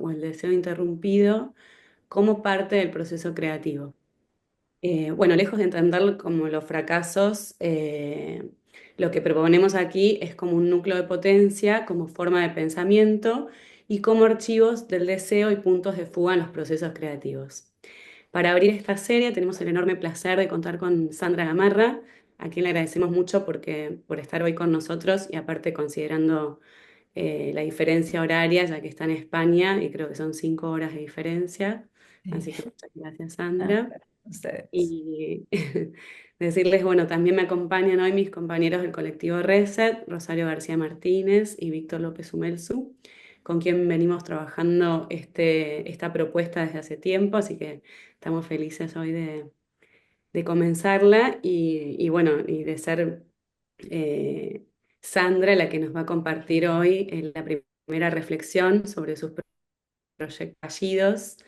o el deseo interrumpido como parte del proceso creativo. Bueno, lejos de entenderlo como los fracasos, lo que proponemos aquí es como un núcleo de potencia, como forma de pensamiento y como archivos del deseo y puntos de fuga en los procesos creativos. Para abrir esta serie tenemos el enorme placer de contar con Sandra Gamarra, a quien le agradecemos mucho por estar hoy con nosotros y aparte considerando la diferencia horaria, ya que está en España y creo que son 5 horas de diferencia. Sí. Así que muchas gracias, Ah, Sandra. bueno, ustedes. Y decirles, bueno, también me acompañan hoy mis compañeros del colectivo Reset, Rosario García Martínez y Víctor López Umelsu, con quien venimos trabajando esta propuesta desde hace tiempo, así que estamos felices hoy de comenzarla y bueno, y de ser eh, Sandra la que nos va a compartir hoy la primera reflexión sobre sus proyectos fallidos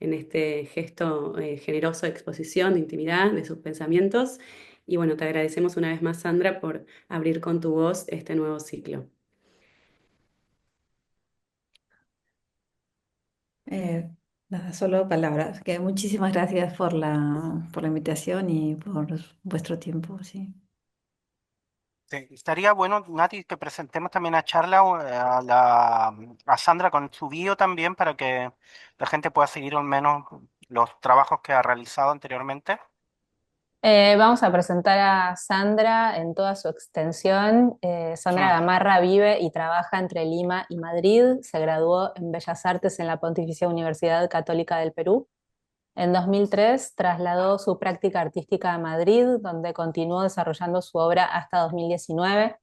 en este gesto generoso de exposición, de intimidad, de sus pensamientos. Y bueno, te agradecemos una vez más, Sandra, por abrir con tu voz este nuevo ciclo. Eh, Nada, solo palabras. Que muchísimas gracias por la invitación y por vuestro tiempo, sí. Sí, estaría bueno, Nati, que presentemos también a Charla, a Sandra con su bio también para que la gente pueda seguir al menos los trabajos que ha realizado anteriormente. Vamos a presentar a Sandra en toda su extensión. Sandra Hmm. Gamarra vive y trabaja entre Lima y Madrid. Se graduó en Bellas Artes en la Pontificia Universidad Católica del Perú. En 2003 trasladó su práctica artística a Madrid, donde continuó desarrollando su obra hasta 2019.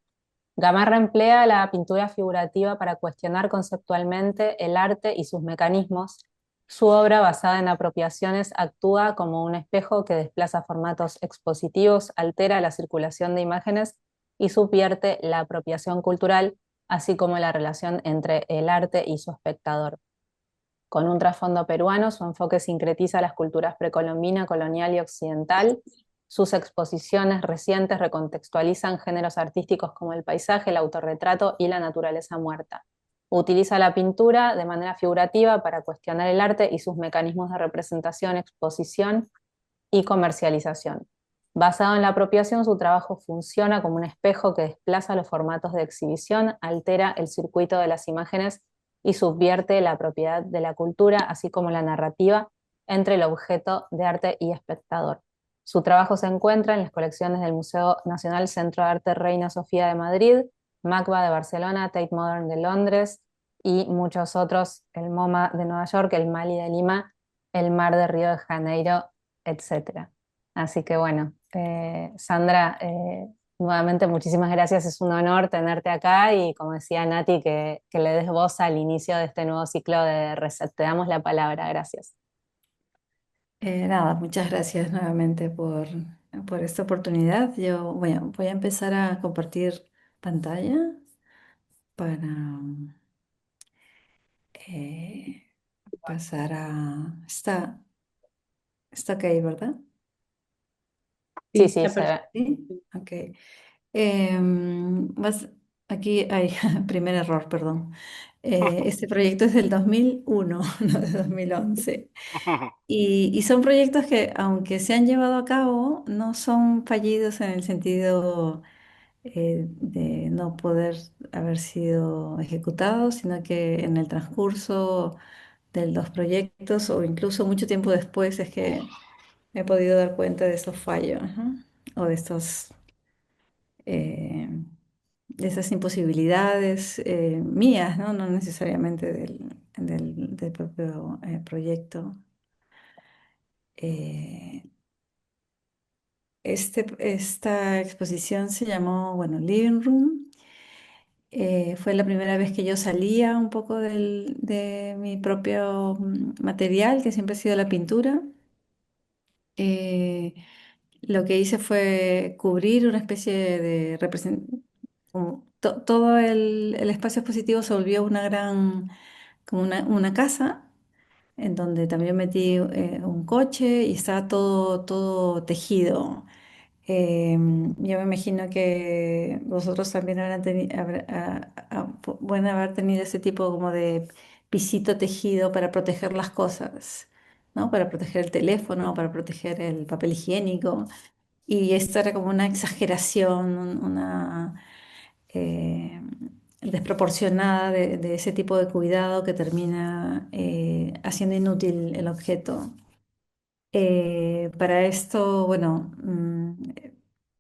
Gamarra emplea la pintura figurativa para cuestionar conceptualmente el arte y sus mecanismos. Su obra, basada en apropiaciones, actúa como un espejo que desplaza formatos expositivos, altera la circulación de imágenes y subvierte la apropiación cultural, así como la relación entre el arte y su espectador. Con un trasfondo peruano, su enfoque sincretiza las culturas precolombina, colonial y occidental. Sus exposiciones recientes recontextualizan géneros artísticos como el paisaje, el autorretrato y la naturaleza muerta. Utiliza la pintura de manera figurativa para cuestionar el arte y sus mecanismos de representación, exposición y comercialización. Basado en la apropiación, su trabajo funciona como un espejo que desplaza los formatos de exhibición, altera el circuito de las imágenes y subvierte la propiedad de la cultura, así como la narrativa entre el objeto de arte y espectador. Su trabajo se encuentra en las colecciones del Museo Nacional Centro de Arte Reina Sofía de Madrid, MACBA de Barcelona, Tate Modern de Londres y muchos otros, el MoMA de Nueva York, el Mali de Lima, el Mar de Río de Janeiro, etcétera. Así que bueno, Sandra, nuevamente muchísimas gracias, es un honor tenerte acá y como decía Nati, que le des voz al inicio de este nuevo ciclo de Reset. Te damos la palabra, gracias. Nada, muchas gracias nuevamente por esta oportunidad. Yo voy a empezar a compartir pantalla para eh, pasar a... Está ok, ¿verdad? Sí, Sí, sí, está se ve. perfecto. Sí, ok. Em, vas- Aquí hay primer error, perdón. Este proyecto es del 2001, no de 2011. Y son proyectos que, aunque se han llevado a cabo, no son fallidos en el sentido de no poder haber sido ejecutados, sino que en el transcurso de los proyectos o incluso mucho tiempo después es que me he podido dar cuenta de estos fallos, ajá, o eh, de esas imposibilidades mías, ¿no? No necesariamente del propio proyecto. Eh, esta exposición se llamó, bueno, Living Room. Fue la primera vez que yo salía un poco de mi propio material, que siempre ha sido la pintura. Eh, lo que hice fue cubrir una especie de representación. Todo el espacio expositivo se volvió como una casa en donde también metí un coche y estaba todo tejido. Yo me imagino que vosotros también pueden haber tenido ese tipo como de pisito tejido para proteger las cosas, ¿no? Para proteger el teléfono, para proteger el papel higiénico. Y esto era como una exageración, una eh, desproporcionada de ese tipo de cuidado que termina haciendo inútil el objeto. Para esto, bueno,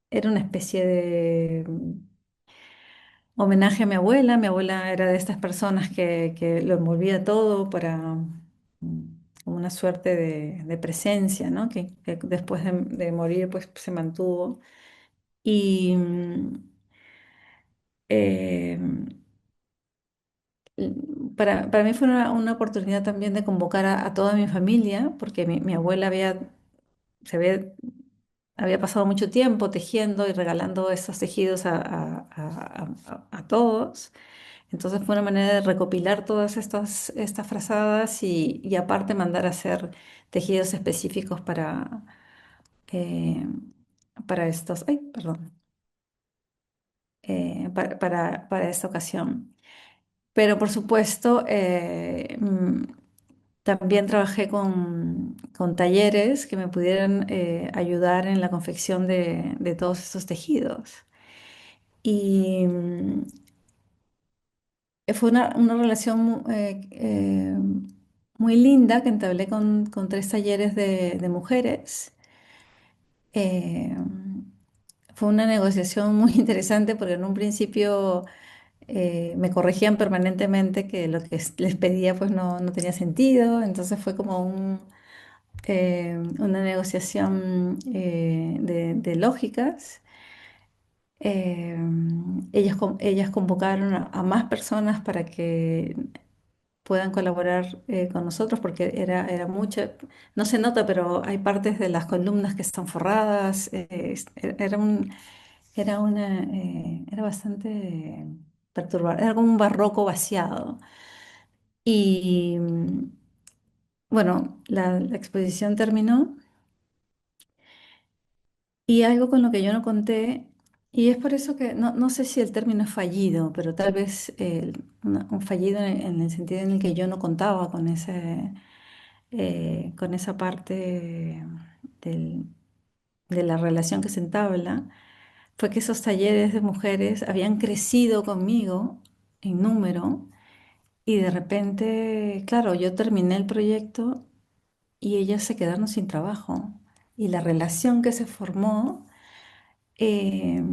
era una especie de homenaje a mi abuela. Mi abuela era de estas personas que lo envolvía todo para como una suerte de presencia, ¿no? Que después de morir pues se mantuvo. Y eh, para mí fue una oportunidad también de convocar a toda mi familia, porque mi abuela había pasado mucho tiempo tejiendo y regalando esos tejidos a todos. Entonces fue una manera de recopilar todas estas frazadas y aparte mandar a hacer tejidos específicos eh, para estos, ay, perdón, para esta ocasión. Pero por supuesto, también trabajé con talleres que me pudieran ayudar en la confección de todos estos tejidos. Y fue una relación muy linda que entablé con tres talleres de mujeres. Eh, Fue una negociación muy interesante porque en un principio me corregían permanentemente que lo que les pedía pues no tenía sentido, entonces fue como una negociación de lógicas. Eh, ellas convocaron a más personas para que puedan colaborar con nosotros porque era mucha, no se nota, pero hay partes de las columnas que están forradas. Era bastante perturbador, era como un barroco vaciado. Y bueno, la exposición terminó y algo con lo que yo no conté, y es por eso que no sé si el término es fallido, pero tal vez un fallido en el sentido en el que yo no contaba con esa parte del- de la relación que se entabla, fue que esos talleres de mujeres habían crecido conmigo en número y de repente, claro, yo terminé el proyecto y ellas se quedaron sin trabajo. Y la relación que se formó, eh,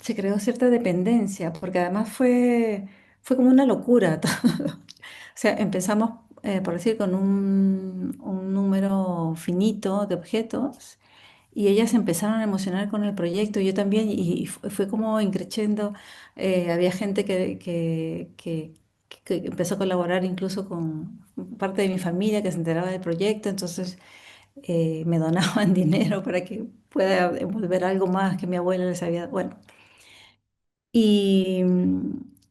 se creó cierta dependencia, porque además fue como una locura todo. O sea, empezamos, por decir, con un número finito de objetos y ellas se empezaron a emocionar con el proyecto, yo también, y fue como increciendo. Había gente que empezó a colaborar incluso con parte de mi familia que se enteraba del proyecto, entonces me donaban dinero para que pueda envolver algo más que mi abuela les había. Bueno, y,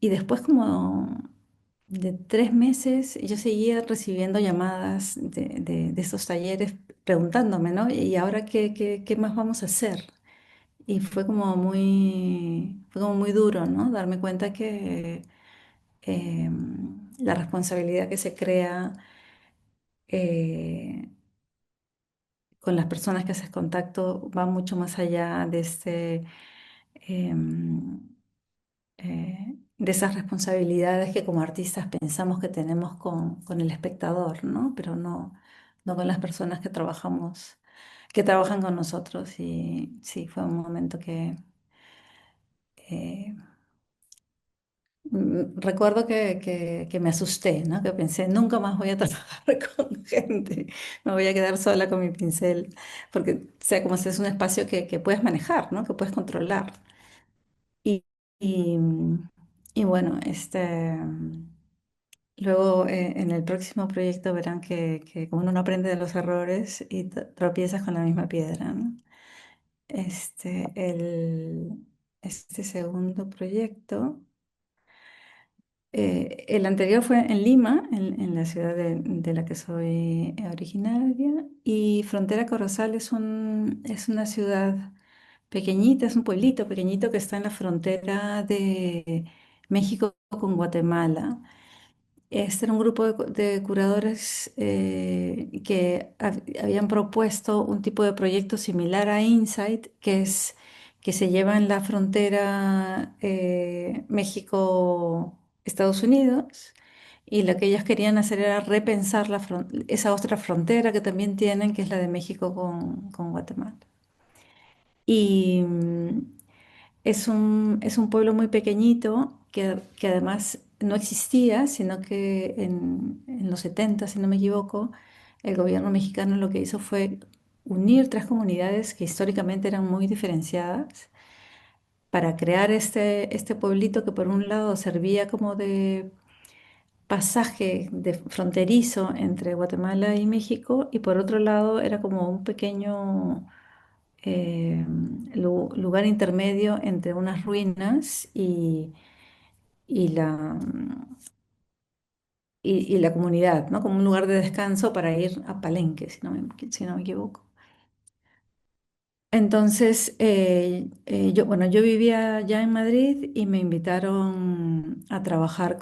y después como de 3 meses yo seguía recibiendo llamadas de estos talleres preguntándome, ¿no? ¿Y ahora qué más vamos a hacer? Y fue como muy duro, ¿no? Darme cuenta que la responsabilidad que se crea eh, con las personas que haces contacto va mucho más allá em, de esas responsabilidades que como artistas pensamos que tenemos con el espectador, ¿no? Pero no con las personas que trabajan con nosotros. Y sí, fue un momento que eh, recuerdo que me asusté, ¿no? Que pensé, nunca más voy a trabajar con gente, me voy a quedar sola con mi pincel, porque sea como si es un espacio que puedes manejar, ¿no? Que puedes controlar. Y, y, y bueno, luego en el próximo proyecto verán que como uno no aprende de los errores y tropiezas con la misma piedra, ¿no? Este segundo proyecto, el anterior fue en Lima, en la ciudad de la que soy originaria, y Frontera Corozal es una ciudad pequeñita, es un pueblito pequeñito que está en la frontera de México con Guatemala. Este era un grupo de curadores que habían propuesto un tipo de proyecto similar a Insight, que se lleva en la frontera México-Estados Unidos. Y lo que ellos querían hacer era repensar esa otra frontera que también tienen, que es la de México con Guatemala. Y es un pueblo muy pequeñito que además no existía, sino que en los 70, si no me equivoco, el gobierno mexicano lo que hizo fue unir tres comunidades que históricamente eran muy diferenciadas para crear este pueblito que por un lado servía como de pasaje de fronterizo entre Guatemala y México y por otro lado era como un pequeño eh, lugar intermedio entre unas ruinas y y la comunidad, ¿no? Como un lugar de descanso para ir a Palenque, si no me equivoco. Entonces, bueno, yo vivía ya en Madrid y me invitaron a trabajar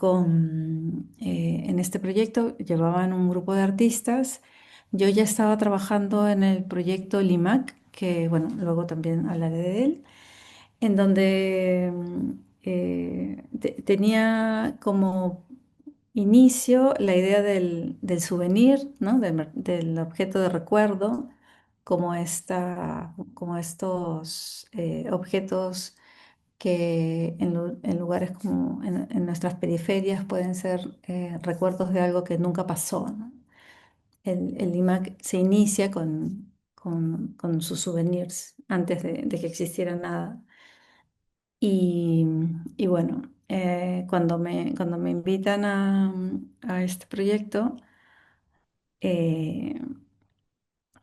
en este proyecto. Llevaban un grupo de artistas. Yo ya estaba trabajando en el proyecto LIMAC, que bueno, luego también hablaré de él, en donde tenía como inicio la idea del souvenir, ¿no? Del objeto de recuerdo, como estos objetos que en lugares como en nuestras periferias pueden ser recuerdos de algo que nunca pasó, ¿no? El IMAC se inicia con sus souvenirs antes de que existiera nada. Y, y bueno, cuando me invitan a este proyecto, eh,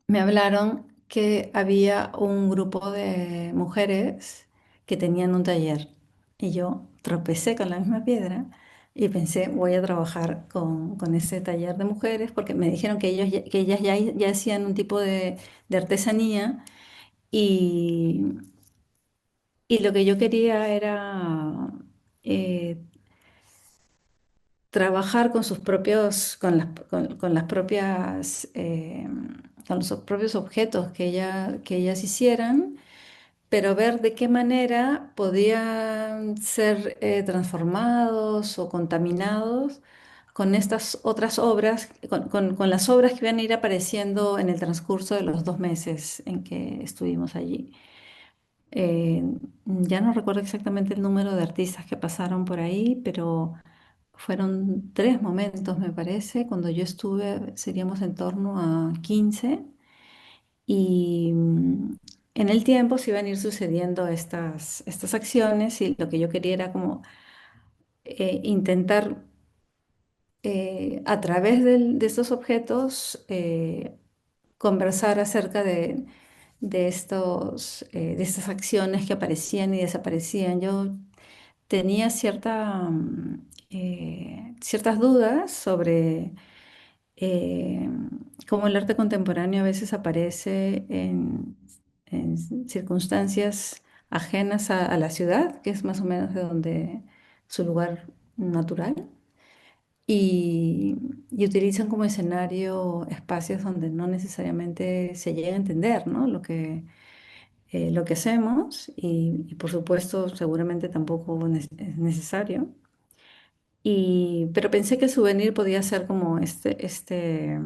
me hablaron que había un grupo de mujeres que tenían un taller y yo tropecé con la misma piedra y pensé, voy a trabajar con ese taller de mujeres porque me dijeron que, que ellas ya hacían un tipo de artesanía y, y lo que yo quería era eh, trabajar con sus propios, con las propias, con los propios objetos que ellas hicieran, pero ver de qué manera podían ser transformados o contaminados con estas otras obras, con las obras que iban a ir apareciendo en el transcurso de los 2 meses en que estuvimos allí. Eh, ya no recuerdo exactamente el número de artistas que pasaron por ahí, pero fueron 3 momentos, me parece. Cuando yo estuve, seríamos en torno a 15. Y en el tiempo se iban a ir sucediendo estas acciones y lo que yo quería era como intentar a través de estos objetos conversar acerca de estas acciones que aparecían y desaparecían. Yo tenía ciertas dudas sobre eh, cómo el arte contemporáneo a veces aparece en circunstancias ajenas a la ciudad, que es más o menos de donde su lugar natural, y, y utilizan como escenario espacios donde no necesariamente se llega a entender, ¿no? Lo que hacemos y por supuesto seguramente tampoco es necesario. Pero pensé que el souvenir podía ser como este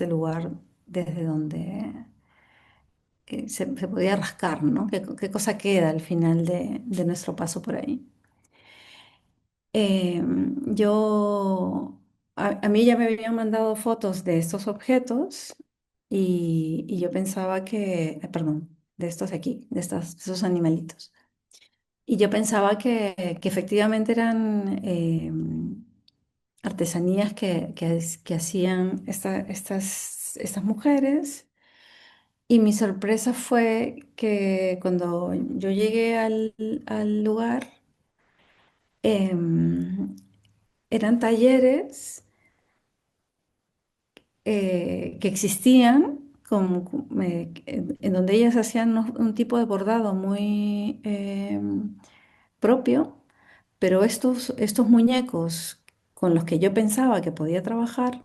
lugar desde donde se podía rascar, ¿no? ¿Qué cosa queda al final de nuestro paso por ahí? Yo, a mí ya me habían mandado fotos de estos objetos y yo pensaba perdón, de estos de aquí, de estos animalitos. Y yo pensaba que efectivamente eran artesanías que hacían estas mujeres. Y mi sorpresa fue que cuando yo llegué al lugar, em, eran talleres que existían en donde ellas hacían un tipo de bordado muy propio, Pero estos muñecos con los que yo pensaba que podía trabajar,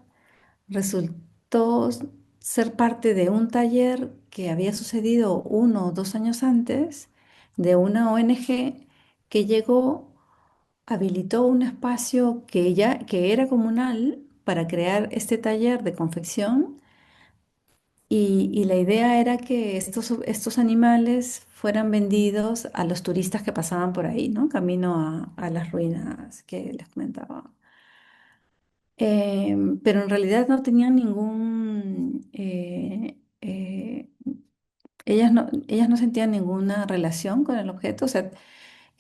resultó ser parte de un taller que había sucedido 1 o 2 años antes de una ONG que llegó, habilitó un espacio que era comunal para crear este taller de confección y la idea era que estos animales fueran vendidos a los turistas que pasaban por ahí, ¿no? Camino a las ruinas que les comentaba. Pero en realidad no tenían ellas no sentían ninguna relación con el objeto. O sea,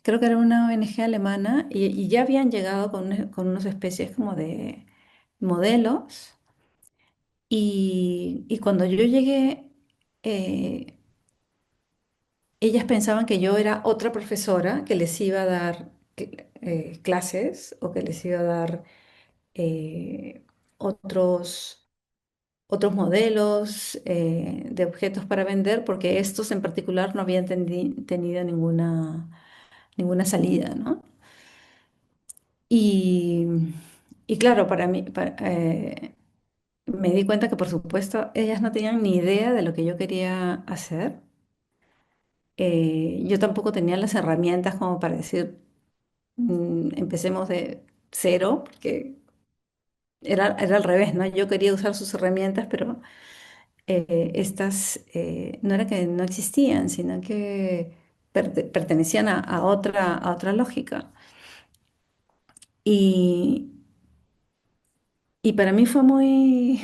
creo que era una ONG alemana y ya habían llegado con unas especies como de modelos. Y cuando yo llegué, eh, ellas pensaban que yo era otra profesora que les iba a dar clases o que les iba a dar eh, otros otros modelos de objetos para vender, porque estos en particular no habían tenido ninguna salida, ¿no? Y, y claro, me di cuenta que por supuesto ellas no tenían ni idea de lo que yo quería hacer. Yo tampoco tenía las herramientas como para decir, empecemos de cero, porque era al revés, ¿no? Yo quería usar sus herramientas, pero estas no era que no existían, sino que pertenecían a otra lógica. Y, y para mí fue muy...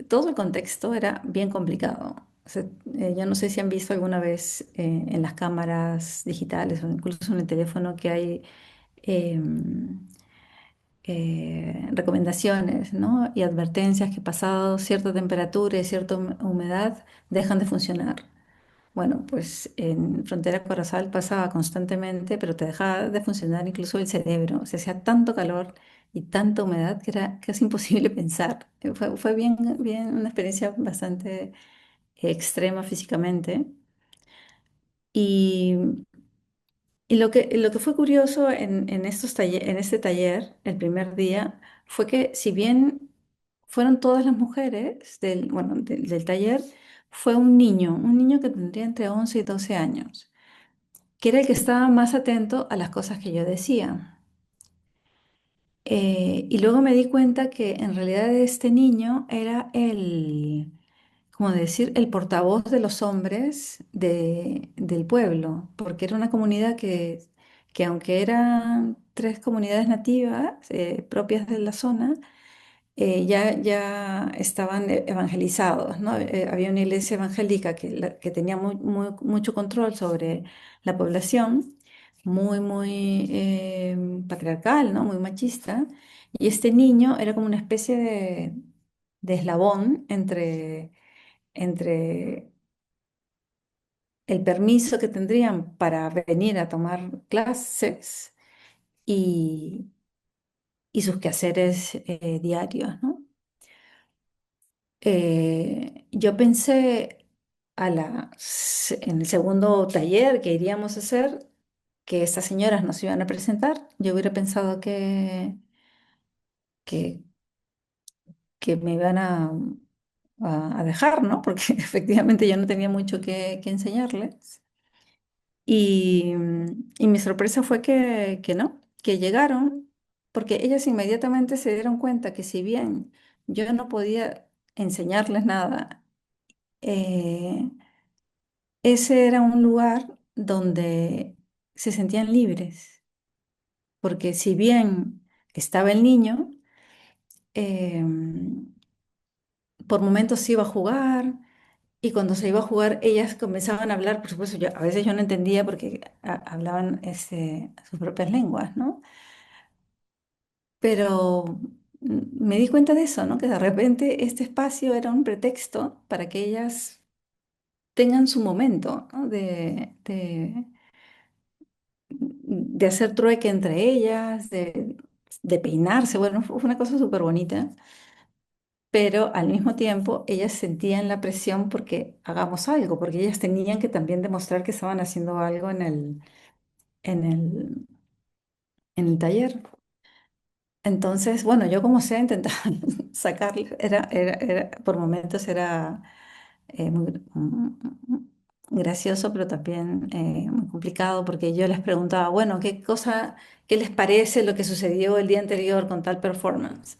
Todo el contexto era bien complicado. O sea, yo no sé si han visto alguna vez en las cámaras digitales o incluso en el teléfono que hay em, recomendaciones, ¿no? Y advertencias que pasado cierta temperatura y cierta humedad dejan de funcionar. Bueno, pues en Frontera Corozal pasaba constantemente, pero te dejaba de funcionar incluso el cerebro. Se hacía tanto calor y tanta humedad que era casi imposible pensar. Fue bien, una experiencia bastante extrema físicamente. Y, y lo que fue curioso en este taller, el primer día, fue que si bien fueron todas las mujeres bueno, del taller, fue un niño que tendría entre 11 y 12 años, que era el que estaba más atento a las cosas que yo decía. Y luego me di cuenta que en realidad este niño era como decir, el portavoz de los hombres del pueblo, porque era una comunidad que aunque eran 3 comunidades nativas propias de la zona, ya estaban evangelizados, ¿no? Había una iglesia evangélica que tenía mucho control sobre la población, muy patriarcal, ¿no? Muy machista. Y este niño era como una especie de eslabón entre el permiso que tendrían para venir a tomar clases y, y sus quehaceres diarios, ¿no? Yo pensé en el segundo taller que iríamos a hacer, que estas señoras nos iban a presentar. Yo hubiera pensado que, que me iban a dejar, ¿no? Porque efectivamente yo no tenía mucho que enseñarles. Y mi sorpresa fue que no, que llegaron, porque ellas inmediatamente se dieron cuenta que si bien yo no podía enseñarles nada, eh, ese era un lugar donde se sentían libres, porque si bien estaba el niño, em, por momentos se iba a jugar y cuando se iba a jugar ellas comenzaban a hablar, por supuesto, a veces yo no entendía porque hablaban sus propias lenguas, ¿no? Pero me di cuenta de eso, ¿no? Que de repente este espacio era un pretexto para que ellas tengan su momento, ¿no? De hacer trueque entre ellas, de peinarse, bueno, fue una cosa súper bonita, pero al mismo tiempo ellas sentían la presión porque hagamos algo, porque ellas tenían que también demostrar que estaban haciendo algo en el, en el taller. Entonces, bueno, yo como sea intentaba sacarle, por momentos era muy gracioso, pero también muy complicado, porque yo les preguntaba, bueno, qué les parece lo que sucedió el día anterior con tal performance?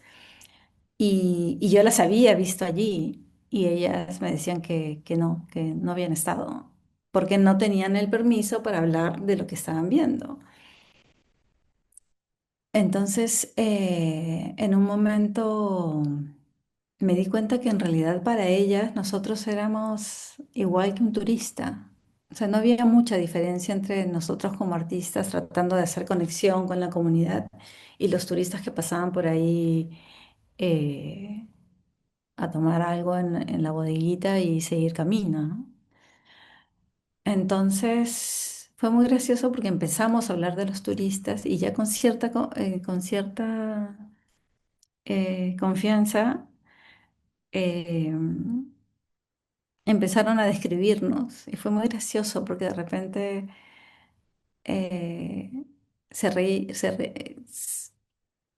Y yo las había visto allí y ellas me decían que no habían estado, porque no tenían el permiso para hablar de lo que estaban viendo. Entonces, en un momento me di cuenta que en realidad para ellas nosotros éramos igual que un turista. O sea, no había mucha diferencia entre nosotros como artistas tratando de hacer conexión con la comunidad y los turistas que pasaban por ahí eh, a tomar algo en la bodeguita y seguir camino, ¿no? Entonces fue muy gracioso porque empezamos a hablar de los turistas y ya con cierta confianza eh, empezaron a describirnos y fue muy gracioso porque de repente eh,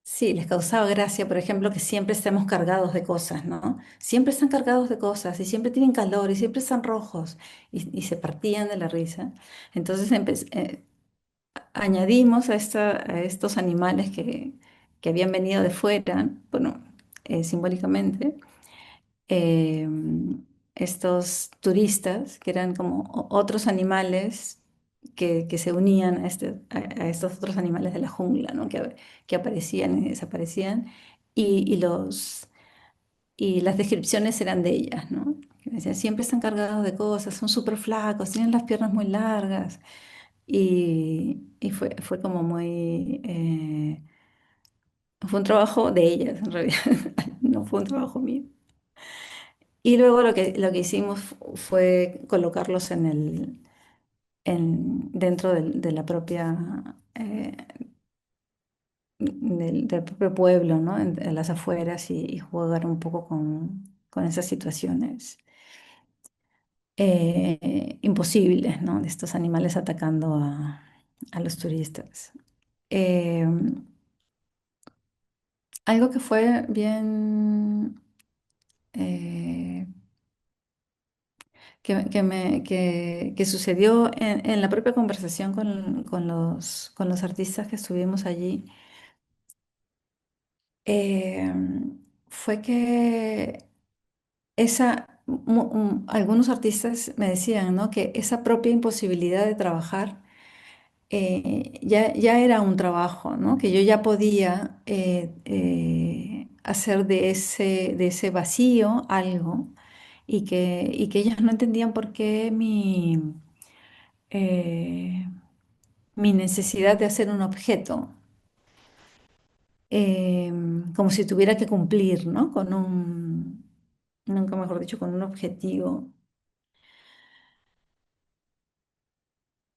sí, les causaba gracia, por ejemplo, que siempre estemos cargados de cosas, ¿no? Siempre están cargados de cosas y siempre tienen calor y siempre están rojos y se partían de la risa. Entonces añadimos a estos animales que habían venido de fuera, bueno, simbólicamente, eh, estos turistas que eran como otros animales que se unían a estos otros animales de la jungla, ¿no? Que aparecían y desaparecían y, y los, y las descripciones eran de ellas, ¿no? Que decían, siempre están cargados de cosas, son súper flacos, tienen las piernas muy largas y fue como fue un trabajo de ellas en realidad, no fue un trabajo mío. Y luego lo que hicimos fue colocarlos dentro de la propia, del propio pueblo, ¿no? En las afueras y jugar un poco con esas situaciones imposibles, ¿no? De estos animales atacando a los turistas. Eh, Algo que fue bien, eh, que sucedió en la propia conversación con los artistas que estuvimos allí, eh, fue que algunos artistas me decían, ¿no? Que esa propia imposibilidad de trabajar ya era un trabajo, ¿no? Que yo ya podía hacer de ese vacío algo y que ellos no entendían por qué eh, mi necesidad de hacer un objeto, como si tuviera que cumplir, ¿no? Nunca mejor dicho, con un objetivo.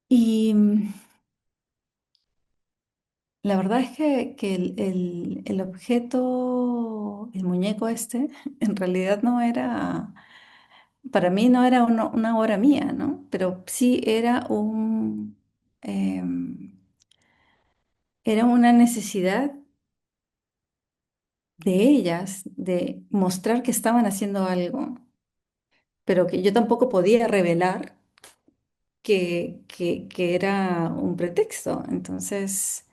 Y la verdad es que el objeto, el muñeco este, en realidad no era, para mí no era una obra mía, ¿no? Pero sí era una necesidad de ellas de mostrar que estaban haciendo algo, pero que yo tampoco podía revelar que era un pretexto. Entonces,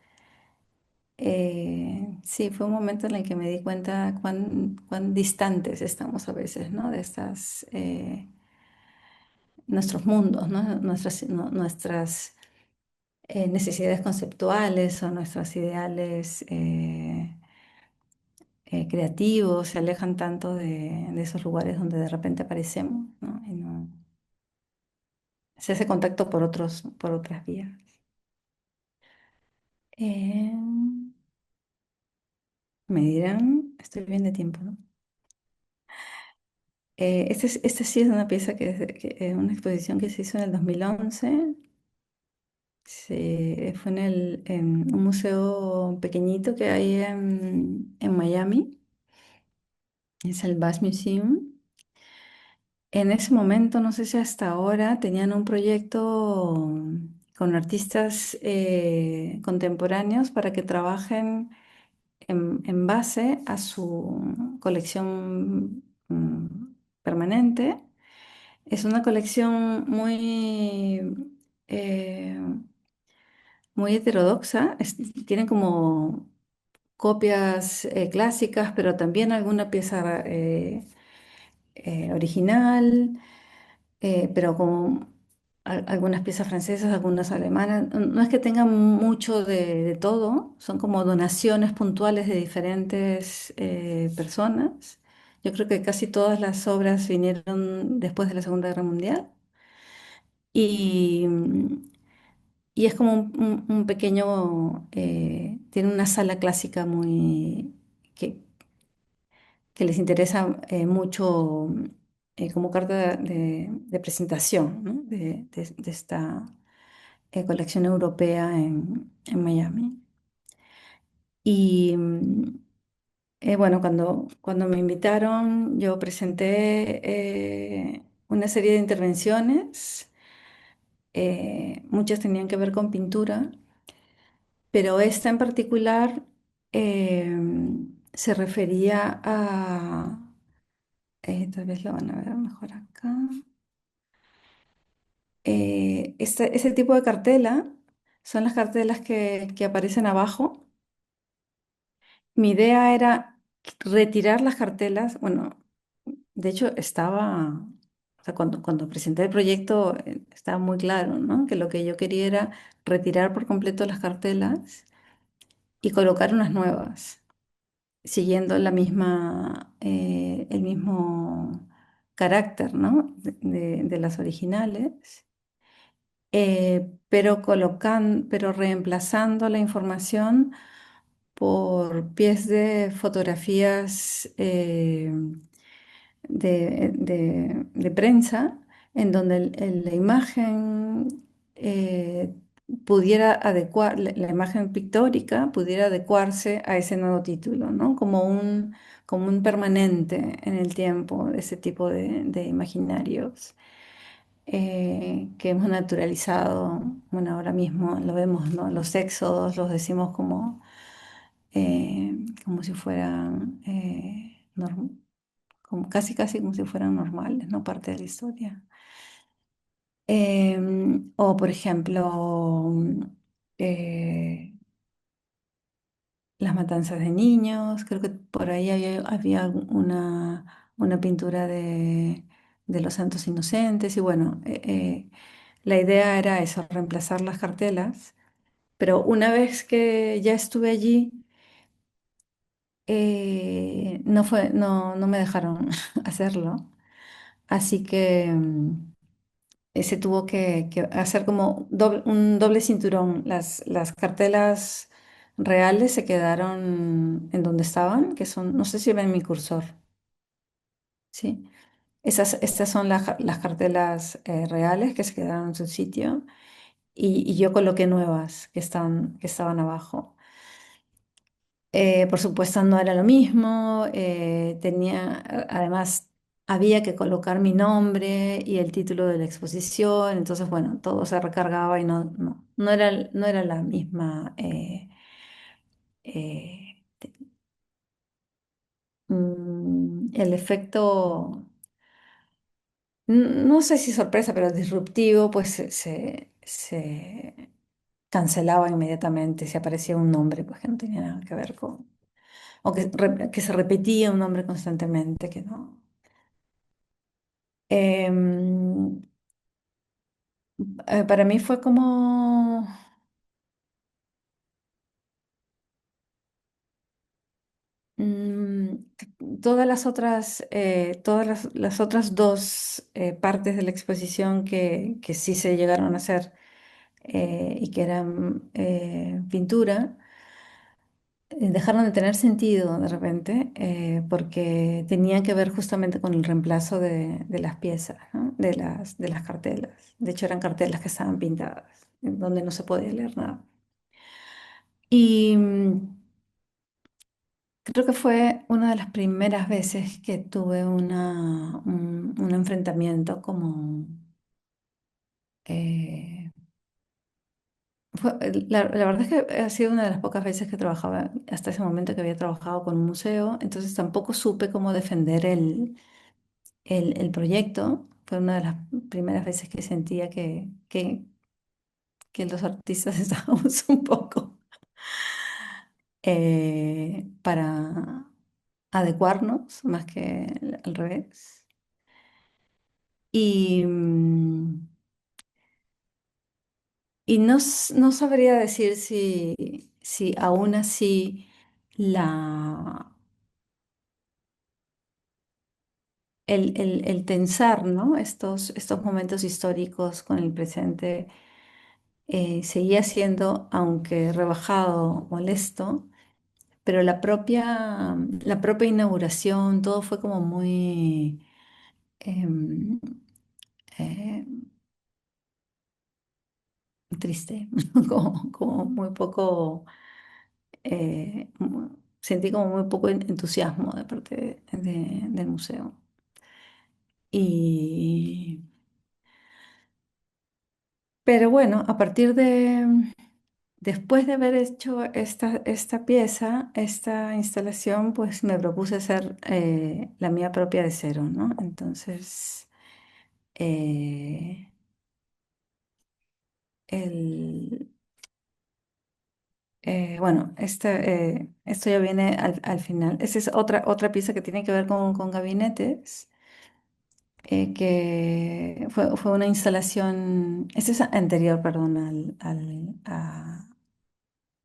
sí, fue un momento en el que me di cuenta cuán distantes estamos a veces, ¿no? De nuestros mundos, ¿no? Nuestras necesidades conceptuales o nuestros ideales creativos se alejan tanto de esos lugares donde de repente aparecemos, ¿no? Y se hace contacto por otras vías. Eh, Me dirán, estoy bien de tiempo, ¿no? Esta sí es una pieza una exposición que se hizo en el 2011. Fue en un museo pequeñito que hay en Miami. Es el Bass Museum. En ese momento, no sé si hasta ahora, tenían un proyecto con artistas contemporáneos para que trabajen en base a su colección permanente. Es una colección eh, muy heterodoxa. Tienen como copias clásicas, pero también alguna pieza original, pero como algunas piezas francesas, algunas alemanas. No es que tengan mucho de todo, son como donaciones puntuales de diferentes personas. Yo creo que casi todas las obras vinieron después de la Segunda Guerra Mundial. Y, y es como un pequeño, tiene una sala clásica que les interesa mucho como carta de presentación, ¿no? De esta colección europea en Miami. Y bueno, cuando me invitaron, yo presenté una serie de intervenciones. Muchas tenían que ver con pintura, pero esta en particular eh, se refería a, tal vez lo van a ver mejor acá. Ese tipo de cartela son las cartelas que aparecen abajo. Mi idea era retirar las cartelas. Bueno, de hecho o sea, cuando presenté el proyecto estaba muy claro, ¿no? Que lo que yo quería era retirar por completo las cartelas y colocar unas nuevas, siguiendo el mismo carácter, ¿no? De las originales. Pero reemplazando la información por pies de fotografías de prensa, en donde la imagen pudiera adecuar, la imagen pictórica pudiera adecuarse a ese nuevo título, ¿no? Como un permanente en el tiempo, ese tipo de imaginarios que hemos naturalizado. Bueno, ahora mismo lo vemos, ¿no? Los éxodos los decimos como si fueran, como casi casi como si fueran normales, ¿no? Parte de la historia. O por ejemplo, eh, las matanzas de niños. Creo que por ahí había una pintura de los santos inocentes. Y bueno, la idea era eso, reemplazar las cartelas. Pero una vez que ya estuve allí, no me dejaron hacerlo. Así que se tuvo que hacer como un doble cinturón. Las cartelas reales se quedaron en donde estaban, que son, no sé si ven mi cursor, ¿sí? Estas son las cartelas reales que se quedaron en su sitio y yo coloqué nuevas que estaban abajo. Por supuesto no era lo mismo, además había que colocar mi nombre y el título de la exposición, entonces bueno, todo se recargaba y no era la misma, eh, el efecto, no sé si sorpresa, pero disruptivo, pues se cancelaba inmediatamente si aparecía un nombre pues que no tenía nada que ver con o que se repetía un nombre constantemente, que no. Em, para mí fue como mm, todas las otras dos partes de la exposición que sí se llegaron a hacer y que eran pintura. Dejaron de tener sentido de repente porque tenían que ver justamente con el reemplazo de las piezas, ¿no? De las cartelas. De hecho, eran cartelas que estaban pintadas, en donde no se podía leer nada. Y creo que fue una de las primeras veces que tuve un enfrentamiento como, eh, la verdad es que ha sido una de las pocas veces que trabajaba, hasta ese momento que había trabajado con un museo, entonces tampoco supe cómo defender el proyecto. Fue una de las primeras veces que sentía que los artistas estábamos un poco para adecuarnos, más que al revés. Y, y no, no sabría decir si aún así la, el tensar, ¿no? Estos momentos históricos con el presente seguía siendo, aunque rebajado, molesto, pero la propia inauguración, todo fue como muy em, eh, triste, como muy poco, sentí como muy poco entusiasmo de parte del museo. Y, pero bueno, a partir de, después de haber hecho esta pieza, esta instalación, pues me propuse hacer la mía propia de cero, ¿no? Entonces, eh, el, bueno, esto ya viene al final. Esa es otra pieza que tiene que ver con gabinetes, que fue una instalación, esta es anterior, perdón,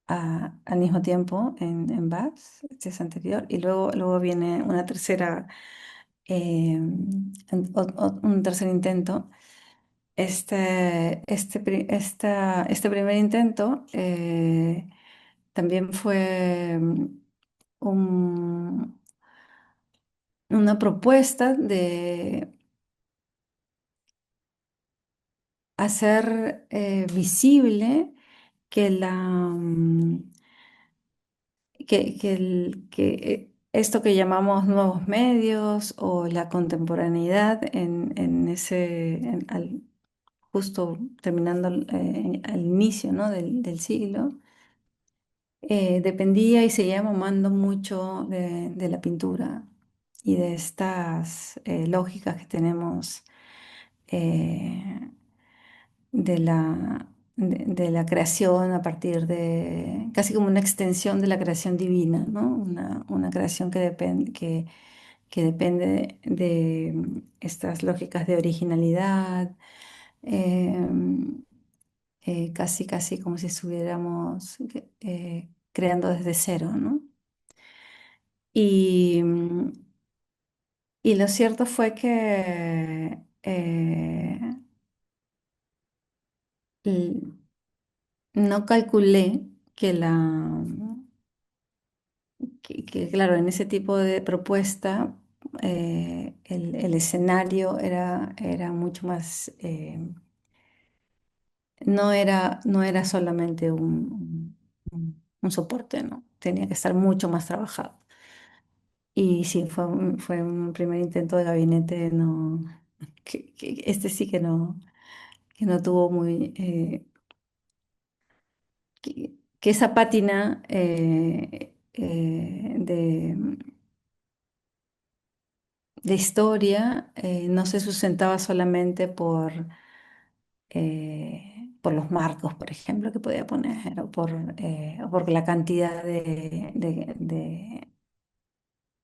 al mismo tiempo en Bath, este es anterior, y luego viene una tercera, un tercer intento. Este primer intento también fue un- una propuesta de hacer visible que esto que llamamos nuevos medios o la contemporaneidad justo terminando al inicio, ¿no? del siglo, dependía y seguía mamando mucho de la pintura y de estas lógicas que tenemos eh, de la creación a partir de, casi como una extensión de la creación divina, ¿no? Una creación que depende de estas lógicas de originalidad, em, casi como si estuviéramos creando desde cero, ¿no? Y, y lo cierto fue que l- no calculé que claro, en ese tipo de propuesta el escenario era mucho más, no era solamente un soporte, ¿no? Tenía que estar mucho más trabajado. Y sí, fue un primer intento de gabinete, no, este sí que no tuvo muy, que esa pátina de historia no se sustentaba solamente por los marcos, por ejemplo, que podía poner, o por la cantidad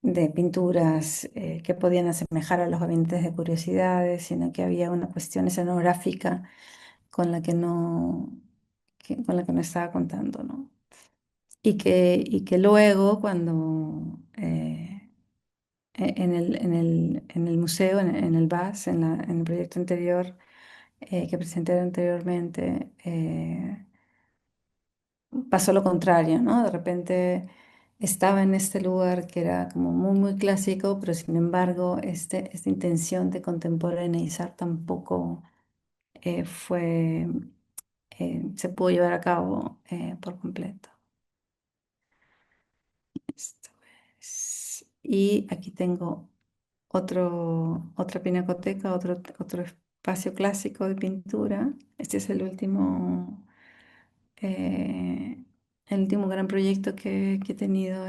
de pinturas que podían asemejar a los gabinetes de curiosidades, sino que había una cuestión escenográfica con la que con la que no estaba contando, ¿no? Y que luego, cuando en el museo, en el BAS, en el proyecto anterior que presenté anteriormente, pasó lo contrario, ¿no? De repente estaba en este lugar que era como muy, muy clásico, pero sin embargo, esta intención de contemporaneizar tampoco se pudo llevar a cabo por completo. Esto y aquí tengo otra pinacoteca, otro espacio clásico de pintura. Este es el último eh, el último gran proyecto que he tenido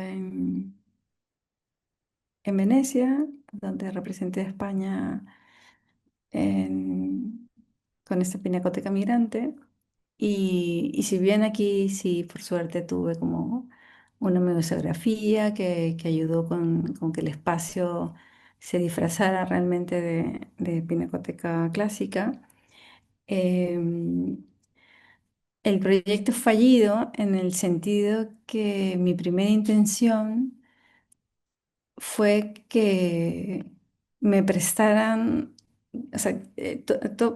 en Venecia, donde representé a España en- con esta Pinacoteca Migrante. Y si bien aquí sí, por suerte, tuve como una museografía que ayudó con que el espacio se disfrazara realmente de pinacoteca clásica, em, el proyecto es fallido en el sentido que mi primera intención fue que me prestaran, o sea,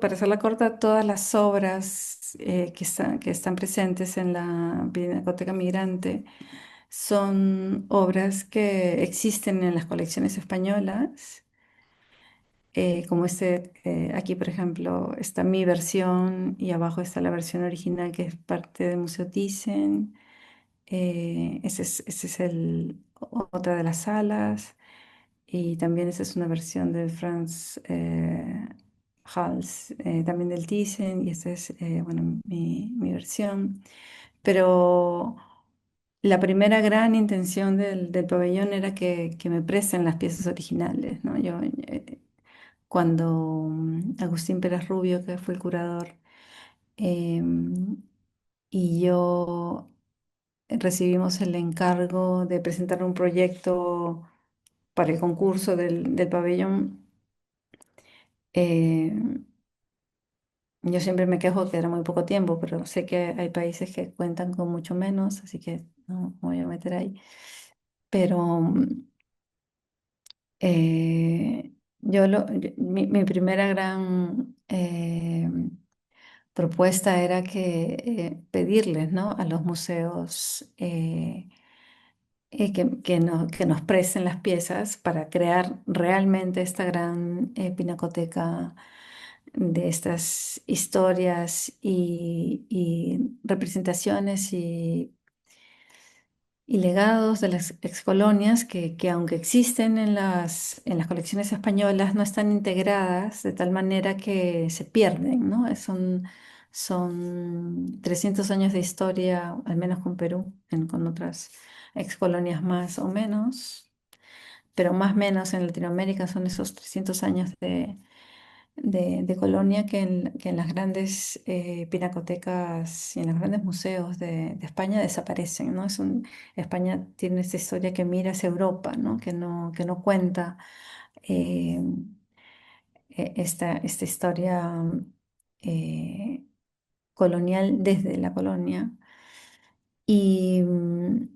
para hacerla corta, todas las obras que están presentes en la Pinacoteca Migrante son obras que existen en las colecciones españolas. Como aquí por ejemplo está mi versión y abajo está la versión original que es parte del Museo Thyssen. Ese es otra de las salas. Y también esa es una versión del Franz Hals, también del Thyssen, y esta es, bueno, mi versión. Pero la primera gran intención del pabellón era que me presten las piezas originales, ¿no? Cuando Agustín Pérez Rubio, que fue el curador, em, y yo recibimos el encargo de presentar un proyecto para el concurso del pabellón. Eh, yo siempre me quejo que era muy poco tiempo, pero sé que hay países que cuentan con mucho menos, así que no me voy a meter ahí. Pero mi primera gran propuesta era pedirles, ¿no?, a los museos que nos presten las piezas para crear realmente esta gran pinacoteca de estas historias y representaciones y legados de las excolonias que aunque existen en las colecciones españolas, no están integradas de tal manera que se pierden, ¿no? Son 300 años de historia, al menos con Perú, con otras excolonias más o menos, pero más o menos en Latinoamérica son esos 300 años de colonia que en las grandes pinacotecas y en los grandes museos de España desaparecen, ¿no? España tiene esta historia que mira hacia Europa, ¿no? Que no cuenta eh, esta historia eh, colonial desde la colonia. Y, mm,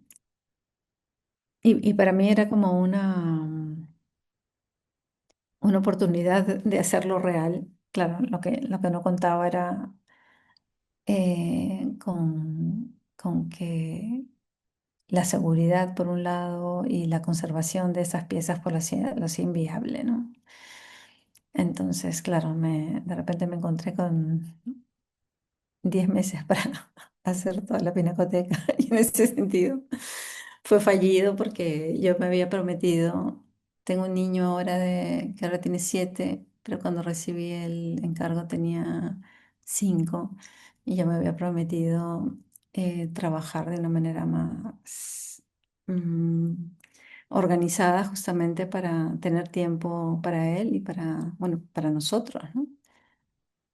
y para mí era como una oportunidad de hacerlo real. Claro, lo que no contaba era con que la seguridad por un lado y la conservación de esas piezas lo hacía inviable, ¿no? Entonces, claro, de repente me encontré con 10 meses para hacer toda la pinacoteca y en ese sentido fue fallido porque yo me había prometido, tengo un niño ahora que ahora tiene 7, pero cuando recibí el encargo tenía 5 y yo me había prometido trabajar de una manera más mm, organizada justamente para tener tiempo para él y bueno, para nosotros, ¿no?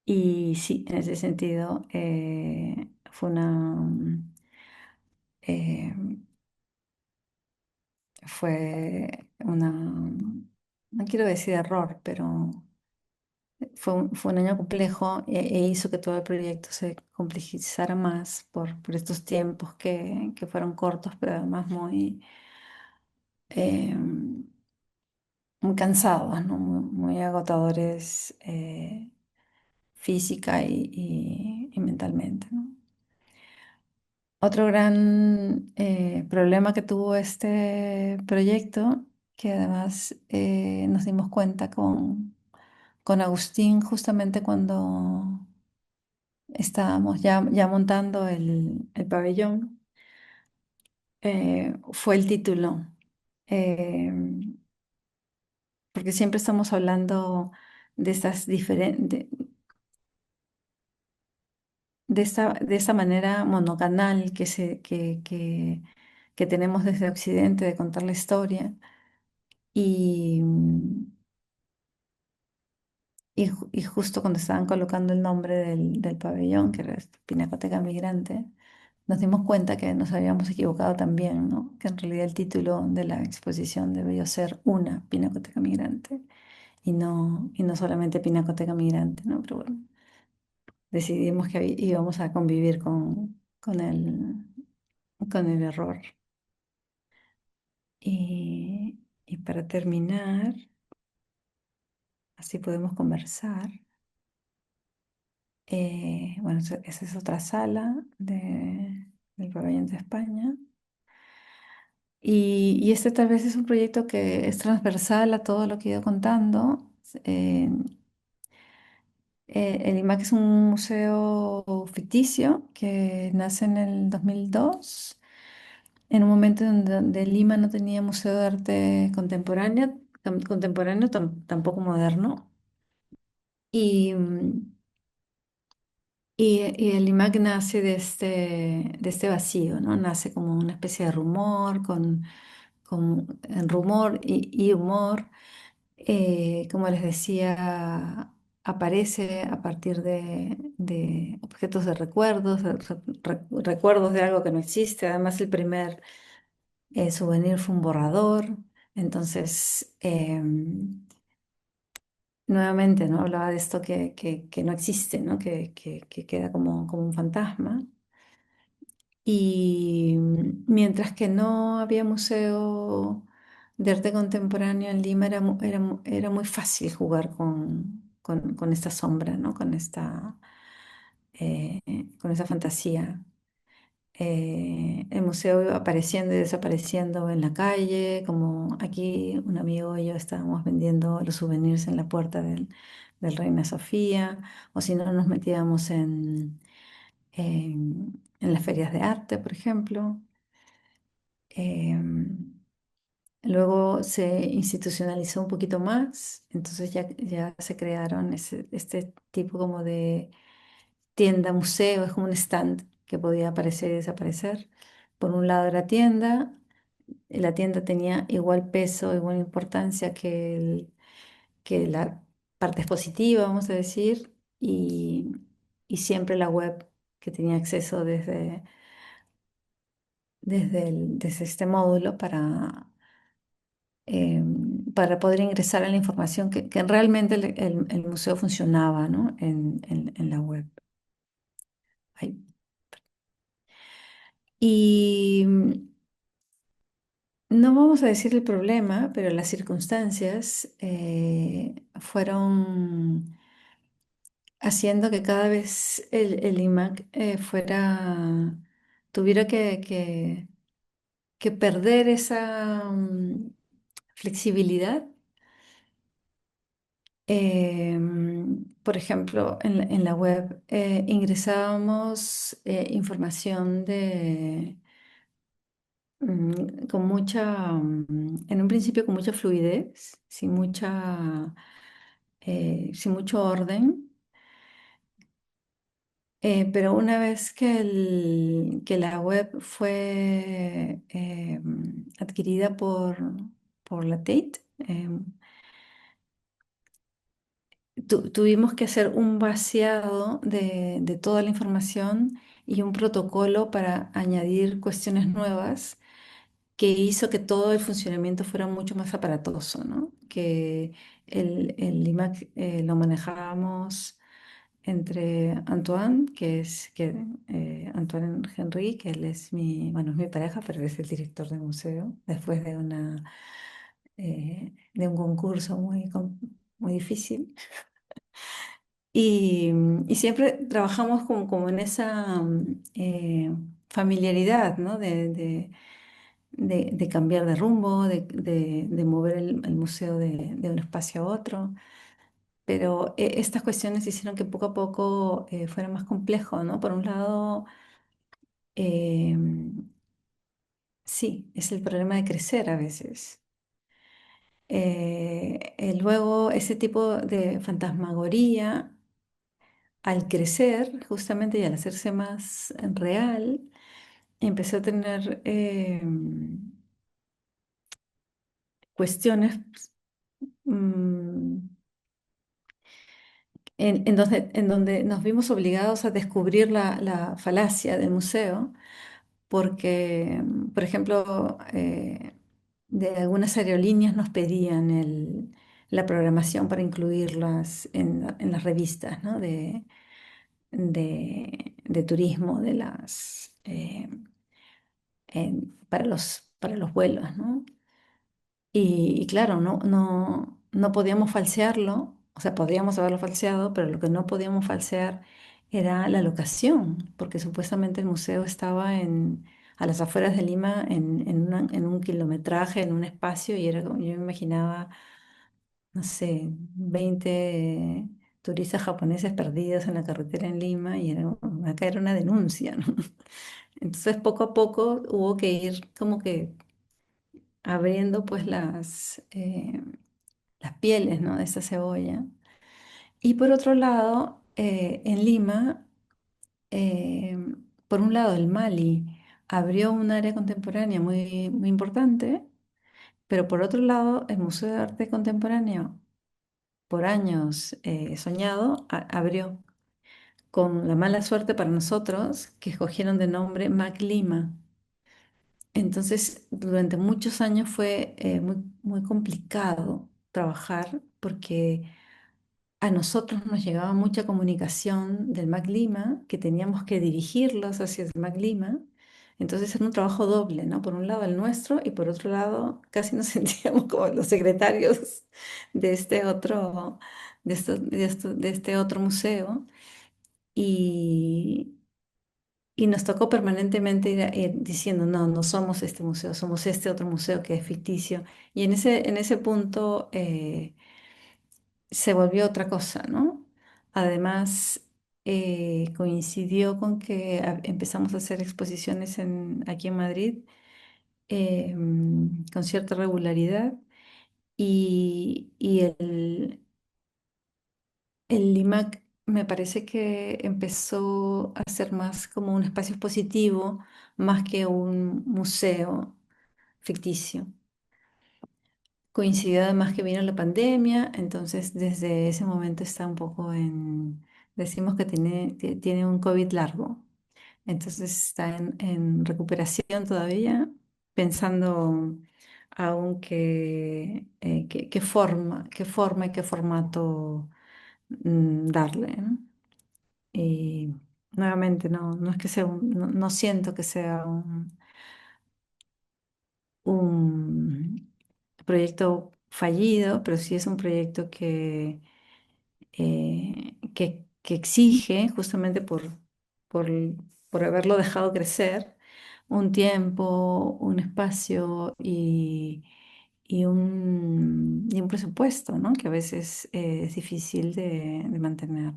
Y sí, en ese sentido eh, fue no quiero decir error, pero fue un año complejo e hizo que todo el proyecto se complejizara más por estos tiempos que fueron cortos, pero además eh, muy cansados, ¿no? Muy agotadores física y mentalmente, ¿no? Otro gran problema que tuvo este proyecto, que además nos dimos cuenta con Agustín justamente cuando estábamos ya montando el pabellón, fue el título. Eh, Porque siempre estamos hablando de estas diferentes, de esa manera monocanal que tenemos desde Occidente de contar la historia. Y, y justo cuando estaban colocando el nombre del pabellón, que era Pinacoteca Migrante, nos dimos cuenta que nos habíamos equivocado también, ¿no? Que en realidad el título de la exposición debió ser una Pinacoteca Migrante y no solamente Pinacoteca Migrante, ¿no? Pero bueno, decidimos que íbamos a convivir con el error. Y para terminar, así podemos conversar. Bueno, esa es otra sala del Pabellón de España. Y este tal vez es un proyecto que es transversal a todo lo que he ido contando. Eh, el IMAC es un museo ficticio que nace en el 2002, en un momento donde Lima no tenía museo de arte contemporáneo, tampoco moderno. Y, y el IMAC nace de este vacío, ¿no? Nace como una especie de rumor, con rumor y humor. Como les decía, aparece a partir de objetos de recuerdos, recuerdos de algo que no existe. Además, el primer souvenir fue un borrador. Entonces, nuevamente, ¿no? Hablaba de esto que no existe, ¿no? Que queda como un fantasma. Y mientras que no había museo de arte contemporáneo en Lima, era muy fácil jugar con esta sombra, ¿no? Eh, con esa fantasía. El museo iba apareciendo y desapareciendo en la calle, como aquí un amigo y yo estábamos vendiendo los souvenirs en la puerta del Reina Sofía, o si no nos metíamos en las ferias de arte, por ejemplo. Em, Luego se institucionalizó un poquito más, entonces ya se crearon este tipo como de tienda museo, es como un stand que podía aparecer y desaparecer. Por un lado era tienda, y la tienda tenía igual peso, igual importancia que la parte expositiva, vamos a decir, y siempre la web que tenía acceso desde este módulo para poder ingresar a la información que realmente el museo funcionaba, ¿no? En la web. Ay. Y no vamos a decir el problema, pero las circunstancias fueron haciendo que cada vez el IMAC tuviera que perder esa flexibilidad. Por ejemplo, en la web ingresábamos información con en un principio con mucha fluidez, sin mucho orden, pero una vez que la web fue adquirida por la Tate, tuvimos que hacer un vaciado de toda la información y un protocolo para añadir cuestiones nuevas que hizo que todo el funcionamiento fuera mucho más aparatoso, ¿no? Que el IMAC lo manejábamos entre Antoine, Antoine Henry, que él es bueno, es mi pareja, pero es el director del museo, después de un concurso muy difícil. Y siempre trabajamos como en esa familiaridad, ¿no? De cambiar de rumbo, de mover el museo de un espacio a otro. Pero estas cuestiones hicieron que poco a poco fuera más complejo, ¿no? Por un lado, eh, sí, es el problema de crecer a veces. Luego, ese tipo de fantasmagoría al crecer, justamente y al hacerse más real, empezó a tener cuestiones mm, en donde nos vimos obligados a descubrir la falacia del museo, porque, por ejemplo, de algunas aerolíneas nos pedían la programación para incluirlas en las revistas, ¿no? de turismo, para los vuelos, ¿no? Y claro, no podíamos falsearlo, o sea, podíamos haberlo falseado, pero lo que no podíamos falsear era la locación, porque supuestamente el museo estaba a las afueras de Lima en un kilometraje, en un espacio, y era como, yo me imaginaba, no sé, 20 turistas japoneses perdidos en la carretera en Lima, y era, como, acá era una denuncia, ¿no? Entonces, poco a poco hubo que ir como que abriendo pues las pieles, ¿no? de esta cebolla. Y por otro lado, en Lima, eh, por un lado, el Mali abrió un área contemporánea muy importante, pero por otro lado, el Museo de Arte Contemporáneo, por años soñado, abrió con la mala suerte para nosotros que escogieron de nombre Mac Lima. Entonces, durante muchos años fue muy complicado trabajar porque a nosotros nos llegaba mucha comunicación del MAC Lima, que teníamos que dirigirlos hacia el MAC Lima. Entonces era un trabajo doble, ¿no? Por un lado el nuestro y por otro lado casi nos sentíamos como los secretarios de este otro, de este otro museo. Y, y nos tocó permanentemente ir diciendo, no, no somos este museo, somos este otro museo que es ficticio. Y en ese punto se volvió otra cosa, ¿no? Además, coincidió con que empezamos a hacer exposiciones aquí en Madrid con cierta regularidad y el IMAC me parece que empezó a ser más como un espacio expositivo más que un museo ficticio. Coincidió además que vino la pandemia, entonces desde ese momento está un poco decimos que tiene un COVID largo, entonces está en recuperación todavía, pensando aún qué forma y qué formato darle, ¿no? Y nuevamente, no es que sea no siento que sea un proyecto fallido, pero sí es un proyecto que exige, justamente por, por haberlo dejado crecer, un tiempo, un espacio y un presupuesto, ¿no? Que a veces es difícil de mantener.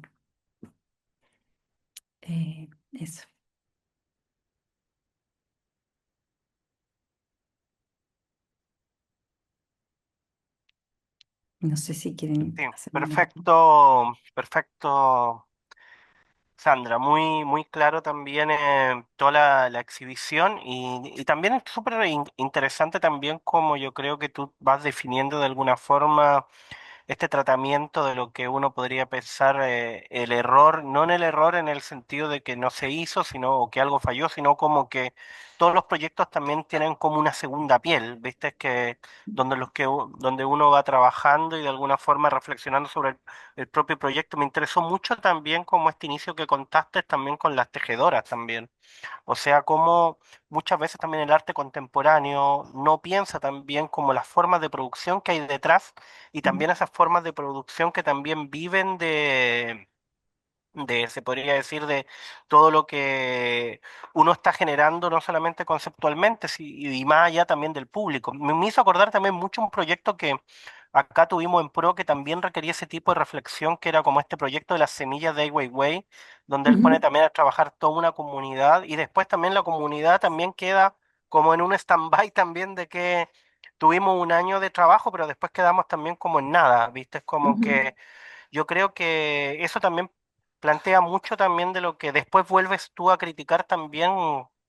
Eso. No sé si quieren Sí, hacer una... perfecto, perfecto, Sandra, muy claro también toda la exhibición y también es súper interesante también como yo creo que tú vas definiendo de alguna forma este tratamiento de lo que uno podría pensar el error, no en el error en el sentido de que no se hizo, sino o que algo falló, sino como que todos los proyectos también tienen como una segunda piel, ¿viste? Es que donde donde uno va trabajando y de alguna forma reflexionando sobre el propio proyecto. Me interesó mucho también como este inicio que contaste también con las tejedoras también. O sea, como muchas veces también el arte contemporáneo no piensa también como las formas de producción que hay detrás y Ujú, también esas formas de producción que también viven se podría decir, de todo lo que uno está generando, no solamente conceptualmente, y más allá también del público. Me hizo acordar también mucho un proyecto que acá tuvimos en Pro que también requería ese tipo de reflexión, que era como este proyecto de las semillas de Ai Weiwei, donde él pone ujú, también a trabajar toda una comunidad y después también la comunidad también queda como en un stand-by también de que tuvimos un año de trabajo, pero después quedamos también como en nada, ¿viste? Es como ujú. que yo creo que eso también plantea mucho también de lo que después vuelves tú a criticar también,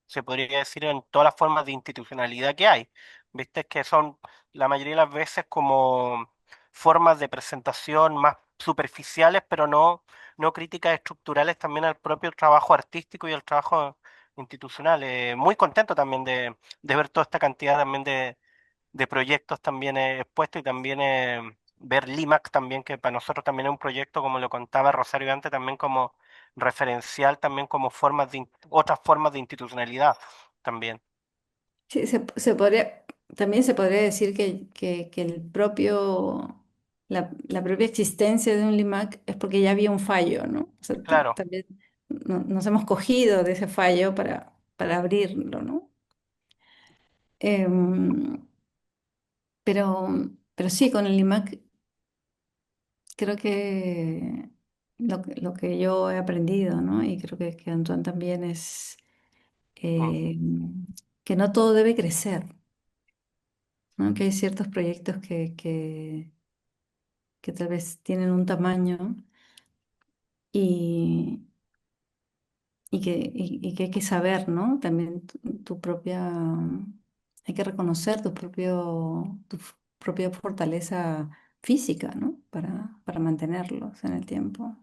se podría decir, en todas las formas de institucionalidad que hay. Viste que son la mayoría de las veces como formas de presentación más superficiales, pero no críticas estructurales también al propio trabajo artístico y al trabajo institucional. Muy contento también de ver toda esta cantidad también de proyectos también expuestos y también ver LIMAC también, que para nosotros también es un proyecto, como lo contaba Rosario antes, también como referencial, también como otras formas de institucionalidad también. Sí, se podría, también se podría decir que la propia existencia de un LIMAC es porque ya había un fallo, ¿no? O sea, Claro, también nos hemos cogido de ese fallo para abrirlo, ¿no? Em, pero, pero sí, con el LIMAC creo que lo que yo he aprendido, ¿no? Y creo que Antoine también es mm, que no todo debe crecer, ¿no? Que hay ciertos proyectos que tal vez tienen un tamaño y, y que hay que saber, ¿no? También tu propia, hay que reconocer propia fortaleza física, ¿no? Para mantenerlos en el tiempo.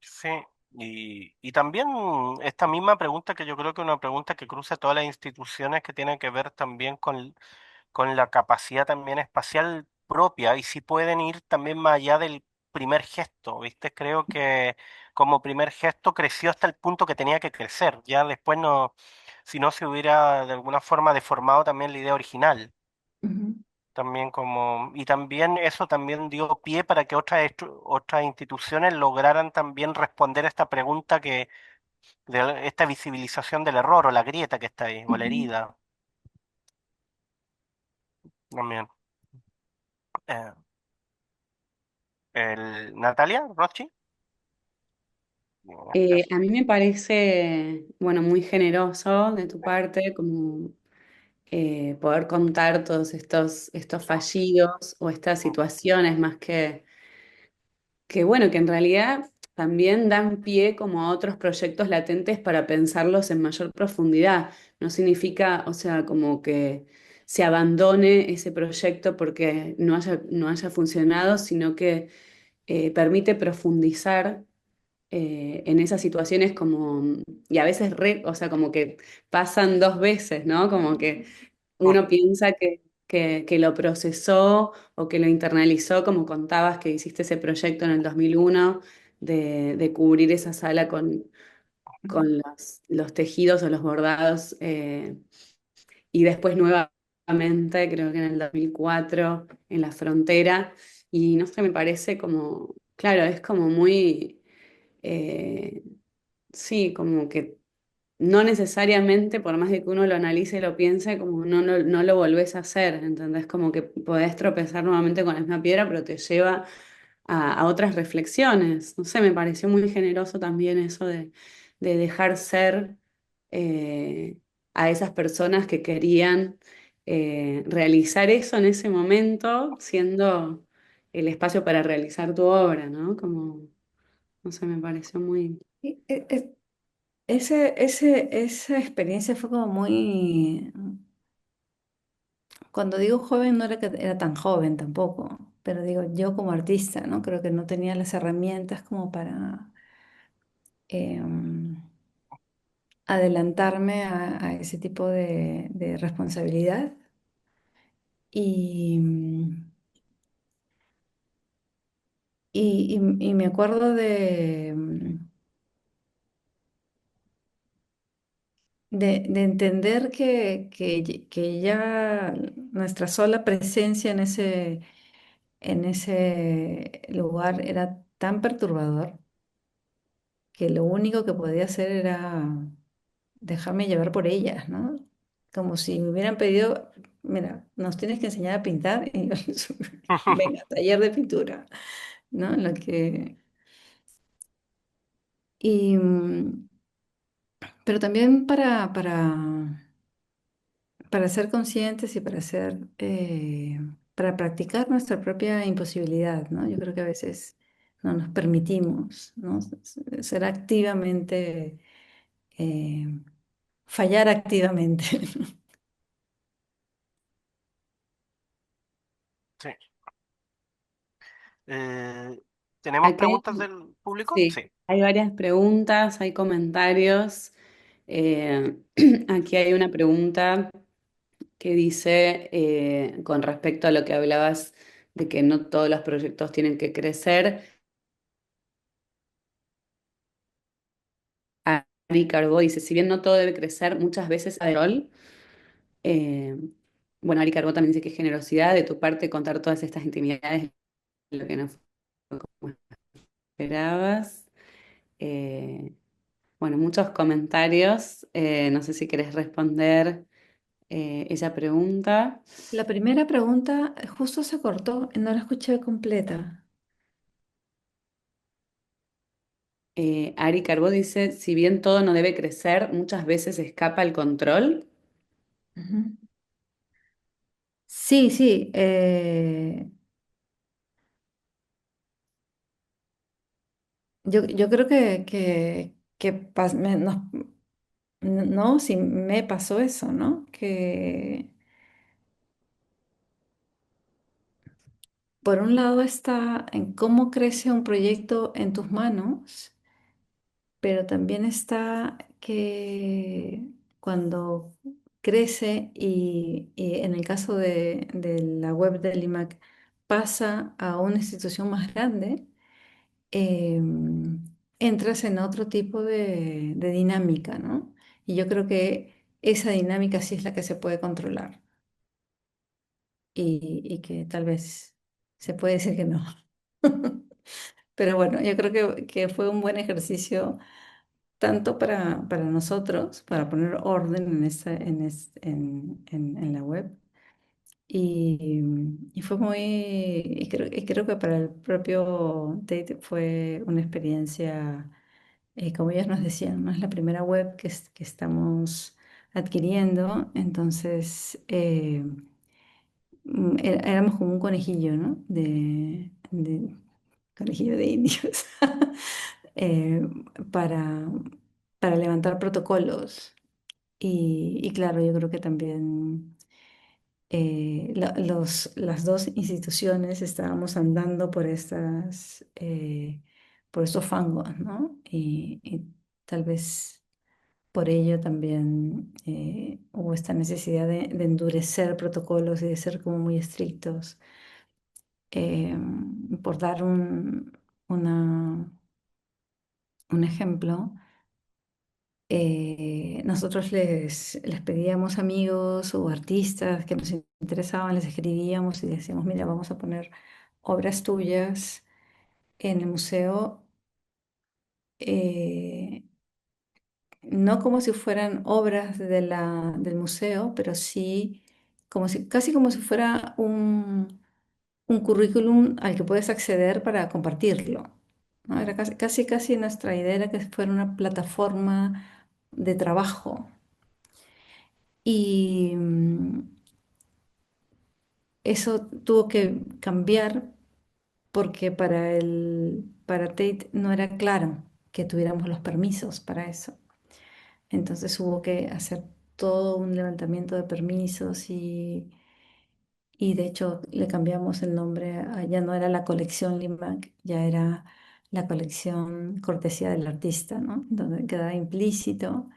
sí. Y también esta misma pregunta que yo creo que es una pregunta que cruza todas las instituciones que tiene que ver también con la capacidad también espacial propia y si pueden ir también más allá del primer gesto, ¿viste? Creo que como primer gesto creció hasta el punto que tenía que crecer, ya después no, si no se hubiera de alguna forma deformado también la idea original, Ujú, también como, y también eso también dio pie para que otras instituciones lograran también responder a esta pregunta de esta visibilización del error o la grieta que está ahí, o la ujú. herida también. Eh, Natalia, Rochi. A mí me parece, bueno, muy generoso de tu parte, como poder contar todos estos fallidos o estas situaciones más que bueno, que en realidad también dan pie como a otros proyectos latentes para pensarlos en mayor profundidad. No significa, o sea, como que se abandone ese proyecto porque no haya funcionado, sino que permite profundizar en esas situaciones como, y a veces, o sea, como que pasan dos veces, ¿no? Como que uno piensa que lo procesó o que lo internalizó, como contabas que hiciste ese proyecto en el 2001 de cubrir esa sala con los tejidos o los bordados, y después nuevamente, creo que en el 2004 en la frontera, y no sé, me parece como, claro, es como muy, eh, sí, como que no necesariamente, por más de que uno lo analice y lo piense, como no lo volvés a hacer, ¿entendés? Como que podés tropezar nuevamente con la misma piedra, pero te lleva a otras reflexiones. No sé, me pareció muy generoso también eso de dejar ser eh, a esas personas que querían realizar eso en ese momento, siendo el espacio para realizar tu obra, ¿no? Como, no sé, me pareció muy... Y, esa experiencia fue como muy, cuando digo joven no era que era tan joven tampoco, pero digo yo como artista, ¿no? Creo que no tenía las herramientas como para em, adelantarme a ese tipo de responsabilidad. Y, y me acuerdo de entender que ya nuestra sola presencia en ese lugar era tan perturbador que lo único que podía hacer era dejarme llevar por ellas, ¿no? Como si me hubieran pedido, mira, nos tienes que enseñar a pintar y yo, venga, taller de pintura, ¿no? Lo que, y, pero también para ser conscientes y para practicar nuestra propia imposibilidad, ¿no? Yo creo que a veces no nos permitimos, ¿no? Ser activamente, eh, fallar activamente. Sí. Eh, ¿Tenemos Aquí preguntas hay, del público? sí, Sí. hay varias preguntas, hay comentarios. Eh, Aquí hay una pregunta que dice, con respecto a lo que hablabas de que no todos los proyectos tienen que crecer. Ari Carbó dice, si bien no todo debe crecer, muchas veces hay rol. Eh, bueno, Ari Carbó también dice que es generosidad de tu parte contar todas estas intimidades, lo que no fue como esperabas. Eh, bueno, muchos comentarios. No sé si querés responder esa pregunta. La primera pregunta justo se cortó, no la escuché completa. Ari Carbó dice, si bien todo no debe crecer, muchas veces escapa el control. Ujú. Sí, sí. Yo creo no, sí me pasó eso, ¿no? Que por un lado está en cómo crece un proyecto en tus manos, pero también está que cuando crece y en el caso de la web del IMAC pasa a una institución más grande, entras en otro tipo de dinámica, ¿no? Y yo creo que esa dinámica sí es la que se puede controlar y que tal vez se puede decir que no. Pero bueno, yo creo que fue un buen ejercicio tanto para nosotros, para poner orden en la web. Y fue muy, y creo que para el propio Tate fue una experiencia, como ellos nos decían, no es la primera web que estamos adquiriendo, entonces éramos como un conejillo, ¿no? Conejillo de indios, eh, para, para levantar protocolos. Y claro, yo creo que también las dos instituciones estábamos andando por estos fangos, ¿no? Y tal vez por ello también hubo esta necesidad de endurecer protocolos y de ser como muy estrictos. Eh, por dar una- un ejemplo, nosotros les pedíamos amigos o artistas que nos interesaban, les escribíamos y decíamos, mira, vamos a poner obras tuyas en el museo, eh, no como si fueran obras del museo, pero sí casi como si fuera un currículum al que puedes acceder para compartirlo, ¿no? Era casi nuestra idea era que fuera una plataforma de trabajo. Y eso tuvo que cambiar porque para Tate no era claro que tuviéramos los permisos para eso. Entonces hubo que hacer todo un levantamiento de permisos y de hecho le cambiamos el nombre, ya no era la colección Limac, ya era la colección cortesía del artista, ¿no? Donde quedaba implícito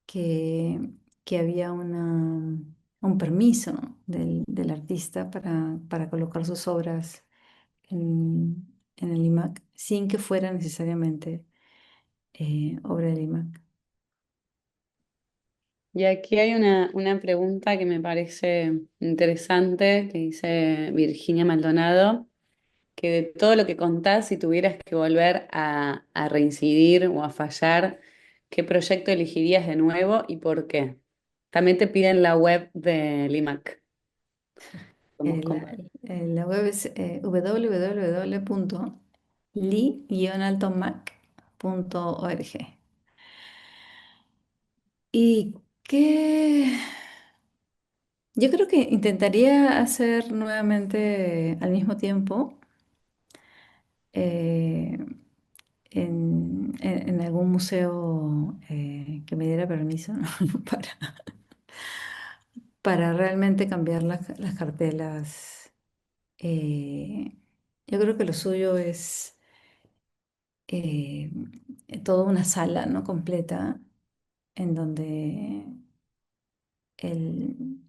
que, que había un permiso del artista para colocar sus obras en el IMAC sin que fuera necesariamente obra del IMAC. Y aquí hay una pregunta que me parece interesante, que dice Virginia Maldonado, que de todo lo que contás, si tuvieras que volver a reincidir o a fallar, ¿qué proyecto elegirías de nuevo y por qué? También te piden la web de Limac. Eh, Podemos la, compartir. la web es www.li-altomac.org. ¿Y qué? Yo creo que intentaría hacer nuevamente al mismo tiempo eh, en algún museo que me diera permiso, ¿no? para, para realmente cambiar las cartelas. Eh, yo creo que lo suyo es eh, toda una sala, ¿no? Completa en donde el,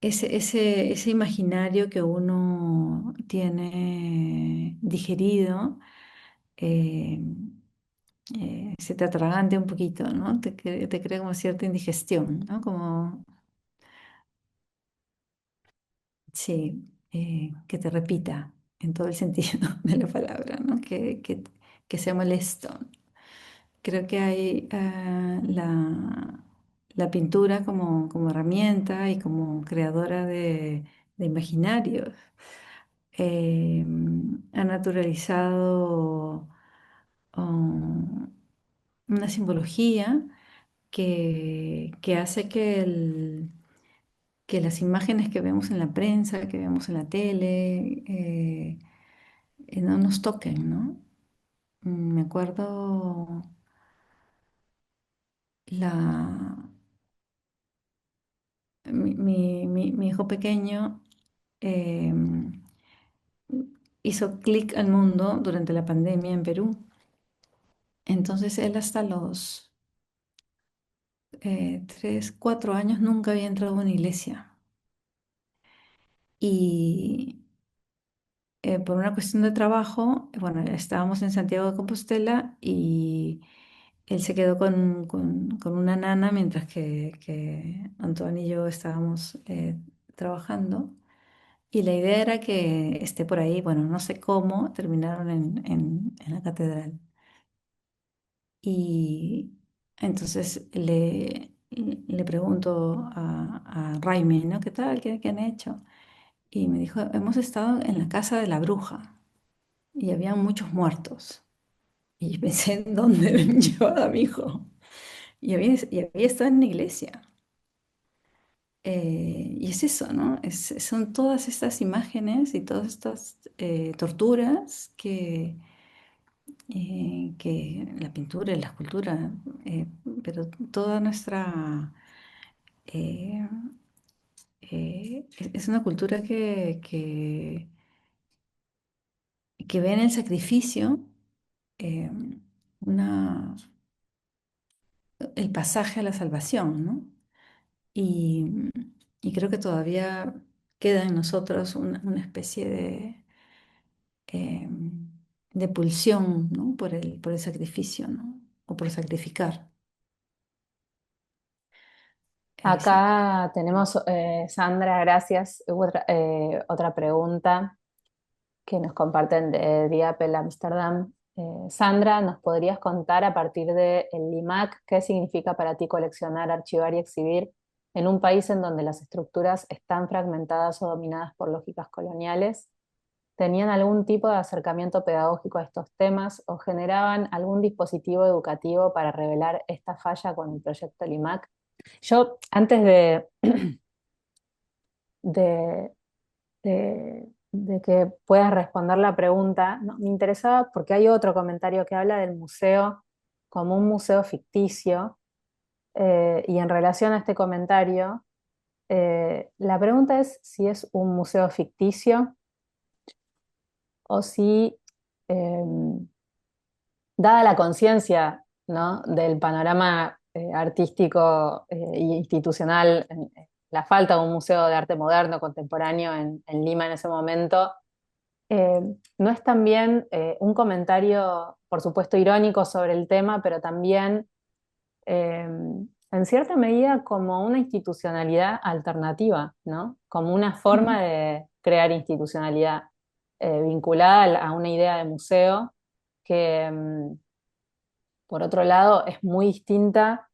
ese imaginario que uno tiene digerido eh, se te atragante un poquito, ¿no? Te crea como cierta indigestión, ¿no? Como, sí, que te repita en todo el sentido de la palabra, ¿no? Que sea molesto. Creo que hay la pintura como herramienta y como creadora de imaginarios. eh, Ha naturalizado una simbología que hace que las imágenes que vemos en la prensa, que vemos en la tele, no nos toquen, ¿no? Me acuerdo la, mi hijo pequeño eh, hizo clic al mundo durante la pandemia en Perú. Entonces él hasta los 3, 4 años nunca había entrado a una iglesia. Y por una cuestión de trabajo, bueno, estábamos en Santiago de Compostela y él se quedó con una nana mientras que Antoine y yo estábamos trabajando. Y la idea era que esté por ahí, bueno, no sé cómo, terminaron en la catedral. Y entonces le pregunto a Raimi, ¿no? ¿Qué tal? ¿Qué han hecho? Y me dijo, hemos estado en la casa de la bruja y había muchos muertos. Y yo pensé, ¿en dónde me han llevado a mi hijo? Y había estado en una iglesia. Y es eso, ¿no? Son todas estas imágenes y todas estas torturas que la pintura y la escultura, eh, pero toda nuestra... eh, es una cultura que ve en el sacrificio eh, una, el pasaje a la salvación, ¿no? Y, y creo que todavía queda en nosotros una especie eh, de pulsión, ¿no? Por el sacrificio, ¿no? O por sacrificar. Sí. Acá tenemos, Sandra, gracias. Otra pregunta que nos comparten de Diapel Amsterdam. Sandra, ¿nos podrías contar a partir del LIMAC qué significa para ti coleccionar, archivar y exhibir en un país en donde las estructuras están fragmentadas o dominadas por lógicas coloniales? ¿Tenían algún tipo de acercamiento pedagógico a estos temas o generaban algún dispositivo educativo para revelar esta falla con el proyecto LIMAC? Yo, antes de, de que puedas responder la pregunta, ¿no? Me interesaba porque hay otro comentario que habla del museo como un museo ficticio, y en relación a este comentario, la pregunta es si es un museo ficticio o si, eh, dada la conciencia, ¿no? del panorama artístico e institucional, la falta de un museo de arte moderno contemporáneo en Lima en ese momento, no es también un comentario, por supuesto, irónico sobre el tema, pero también, en cierta medida, como una institucionalidad alternativa, ¿no? Como una Ujú. forma de crear institucionalidad vinculada a una idea de museo que, por otro lado, es muy distinta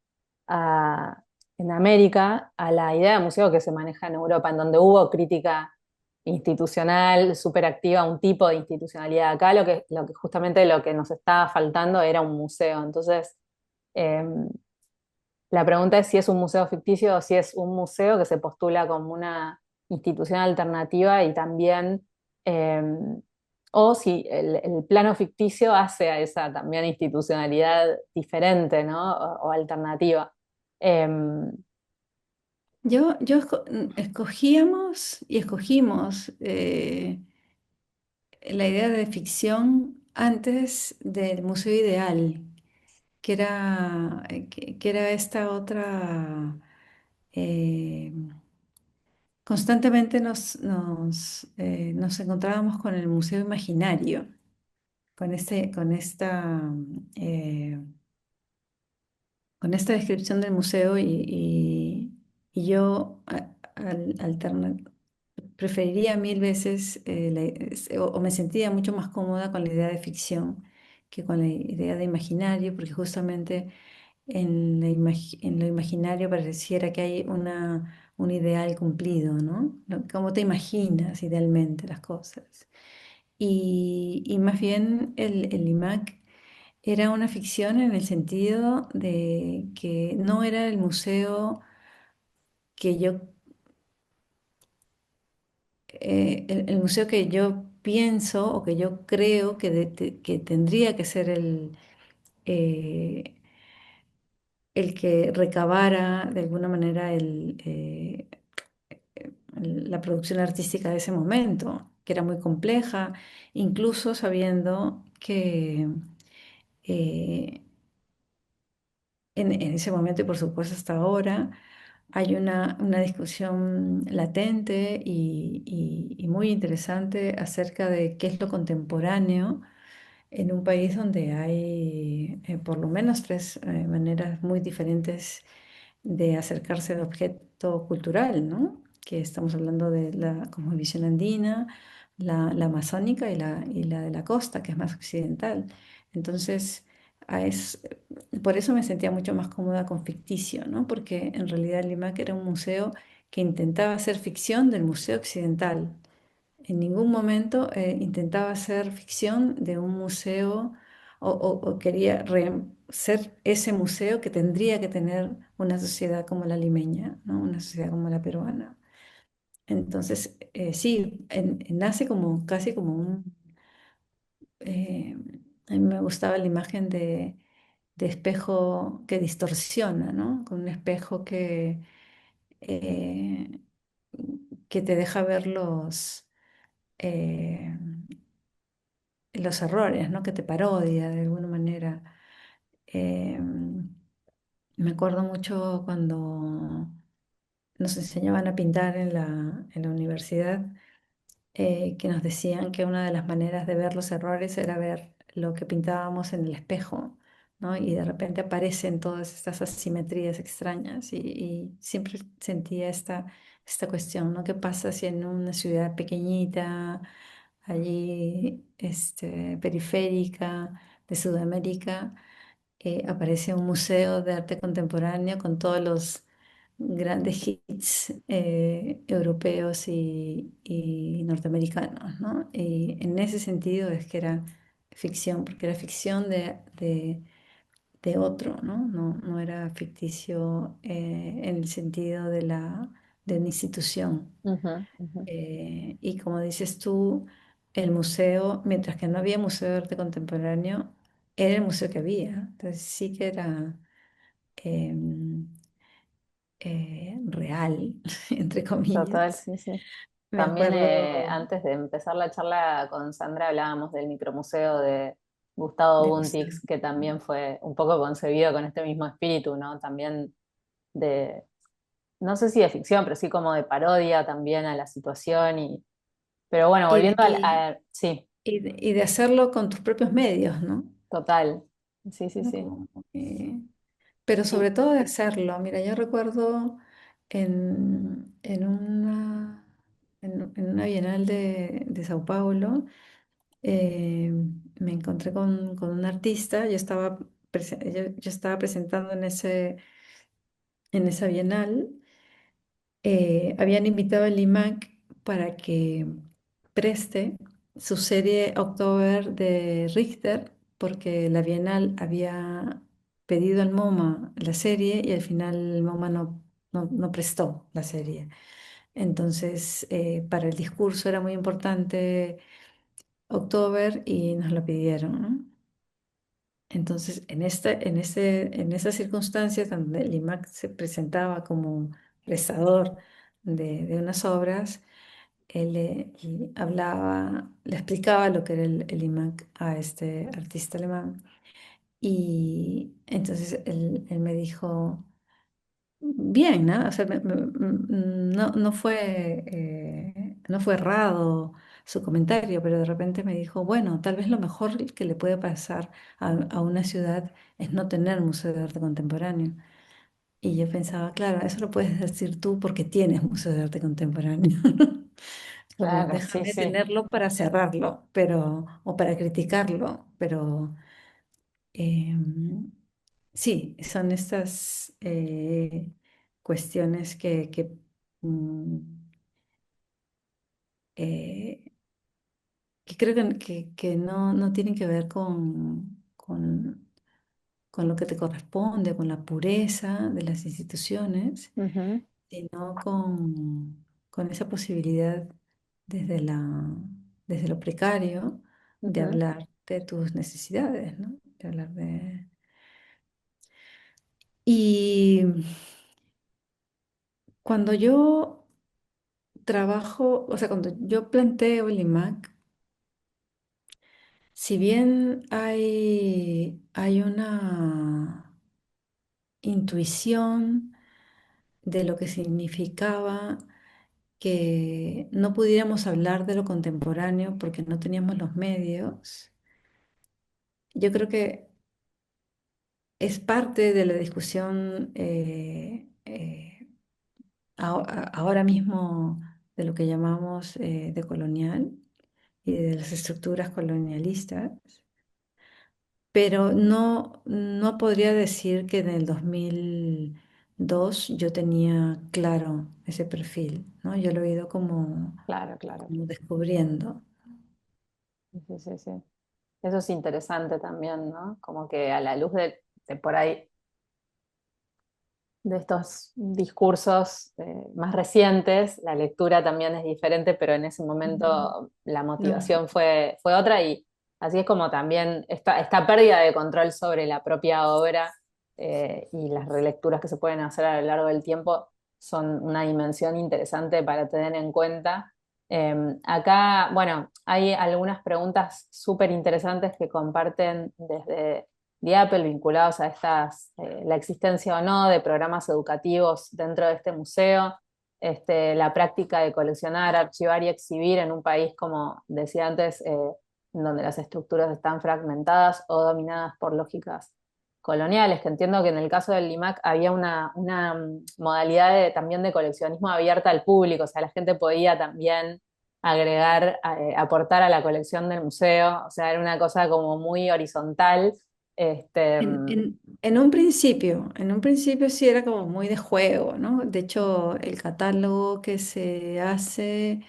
a- en América a la idea de museo que se maneja en Europa, en donde hubo crítica institucional súper activa, un tipo de institucionalidad. Acá justamente lo que nos estaba faltando era un museo. Entonces, eh, la pregunta es si es un museo ficticio o si es un museo que se postula como una institución alternativa y también o si el plano ficticio hace a esa también institucionalidad diferente, ¿no? O alternativa. Em, Escogíamos y escogimos la idea de ficción antes del Museo Ideal, que era esta otra... eh, constantemente nos encontrábamos con el Museo Imaginario, eh, con esta descripción del museo y yo preferiría mil veces o me sentía mucho más cómoda con la idea de ficción que con la idea de imaginario, porque justamente en lo imaginario pareciera que hay un ideal cumplido, ¿no? ¿Cómo te imaginas idealmente las cosas? Y más bien el IMAC era una ficción en el sentido de que no era el museo que yo, el museo que yo pienso o que yo creo que tendría que ser eh, el que recabara de alguna manera la producción artística de ese momento, que era muy compleja, incluso sabiendo que eh, en ese momento y por supuesto hasta ahora hay una discusión latente y muy interesante acerca de qué es lo contemporáneo en un país donde hay por lo menos tres maneras muy diferentes de acercarse al objeto cultural, ¿no? Que estamos hablando de la cosmovisión andina, la amazónica y la de la costa, que es más occidental. Entonces, a es, por eso me sentía mucho más cómoda con ficticio, ¿no? Porque en realidad el IMAC era un museo que intentaba hacer ficción del museo occidental. En ningún momento intentaba hacer ficción de un museo o quería ser ese museo que tendría que tener una sociedad como la limeña, ¿no? Una sociedad como la peruana. Entonces, sí, nace como casi como eh, a mí me gustaba la imagen de espejo que distorsiona, ¿no? Con un espejo eh, que te deja ver eh, los errores, ¿no? Que te parodia de alguna manera. Eh, Me acuerdo mucho cuando nos enseñaban a pintar en la universidad, que nos decían que una de las maneras de ver los errores era ver lo que pintábamos en el espejo, ¿no? Y de repente aparecen todas estas asimetrías extrañas y siempre sentía esta cuestión, ¿no? ¿Qué pasa si en una ciudad pequeñita, allí periférica de Sudamérica, aparece un museo de arte contemporáneo con todos los grandes hits europeos y norteamericanos, ¿no? Y en ese sentido es que era ficción, porque era ficción de otro, ¿no? No era ficticio en el sentido de una institución. ujú, ujú. Y como dices tú, el museo, mientras que no había museo de arte contemporáneo, era el museo que había. Entonces sí que era em, real, entre Total, comillas. sí, sí. Me También acuerdo antes de empezar la charla con Sandra hablábamos del micromuseo de Gustavo de Gustavo. Buntix, que también fue un poco concebido con este mismo espíritu, ¿no? También de, no sé si de ficción, pero sí como de parodia también a la situación. Pero bueno, Y de, volviendo sí, y de hacerlo con tus propios medios, ¿no? total. Sí, sí, ¿No? sí. Pero Y, sobre todo de hacerlo. Mira, yo recuerdo en en una bienal de Sao Paulo, eh, me encontré con un artista, yo estaba presentando en esa bienal, habían invitado al IMAC para que preste su serie October de Richter, porque la bienal había pedido al MoMA la serie y al final el MoMA no prestó la serie. Entonces, para el discurso era muy importante October y nos lo pidieron, ¿no? Entonces, en esas circunstancias donde el IMAC se presentaba como prestador de unas obras, él le hablaba, le explicaba lo que era el IMAC a este artista alemán. Y entonces él me dijo, bien, ¿no? O sea, no fue errado su comentario, pero de repente me dijo, bueno, tal vez lo mejor que le puede pasar a una ciudad es no tener museo de arte contemporáneo. Y yo pensaba, claro, eso lo puedes decir tú porque tienes museo de arte contemporáneo. Como Claro, sí, déjame sí. tenerlo para cerrarlo, o para criticarlo, pero em, sí, son estas cuestiones mm, eh, que creo que no tienen que ver con lo que te corresponde, con la pureza de las instituciones, Ujú, sino con esa posibilidad desde desde lo precario de ujú, hablar de tus necesidades, ¿no? De hablar de... Y cuando yo trabajo, o sea, cuando yo planteo el IMAC, si bien hay una intuición de lo que significaba que no pudiéramos hablar de lo contemporáneo porque no teníamos los medios, yo creo que es parte de la discusión ahora mismo de lo que llamamos decolonial y de las estructuras colonialistas, pero no podría decir que en el 2002 yo tenía claro ese perfil, ¿no? Yo lo he ido claro, claro. como descubriendo. Sí, sí, sí, sí. Eso es interesante también, ¿no? Como que a la luz de por ahí, de estos discursos más recientes, la lectura también es diferente, pero en ese Ujú. momento la No, motivación fue otra y así es como también esta pérdida de control sobre la propia obra y las relecturas que se pueden hacer a lo largo del tiempo son una dimensión interesante para tener en cuenta. Acá, bueno, hay algunas preguntas súper interesantes que comparten desde de Apple vinculados a la existencia o no de programas educativos dentro de este museo, la práctica de coleccionar, archivar y exhibir en un país, como decía antes, donde las estructuras están fragmentadas o dominadas por lógicas coloniales, que entiendo que en el caso del LIMAC había una modalidad también de coleccionismo abierta al público, o sea, la gente podía también agregar, aportar a la colección del museo, o sea, era una cosa como muy horizontal. Este, en un principio sí era como muy de juego, ¿no? De hecho, el catálogo que se hace,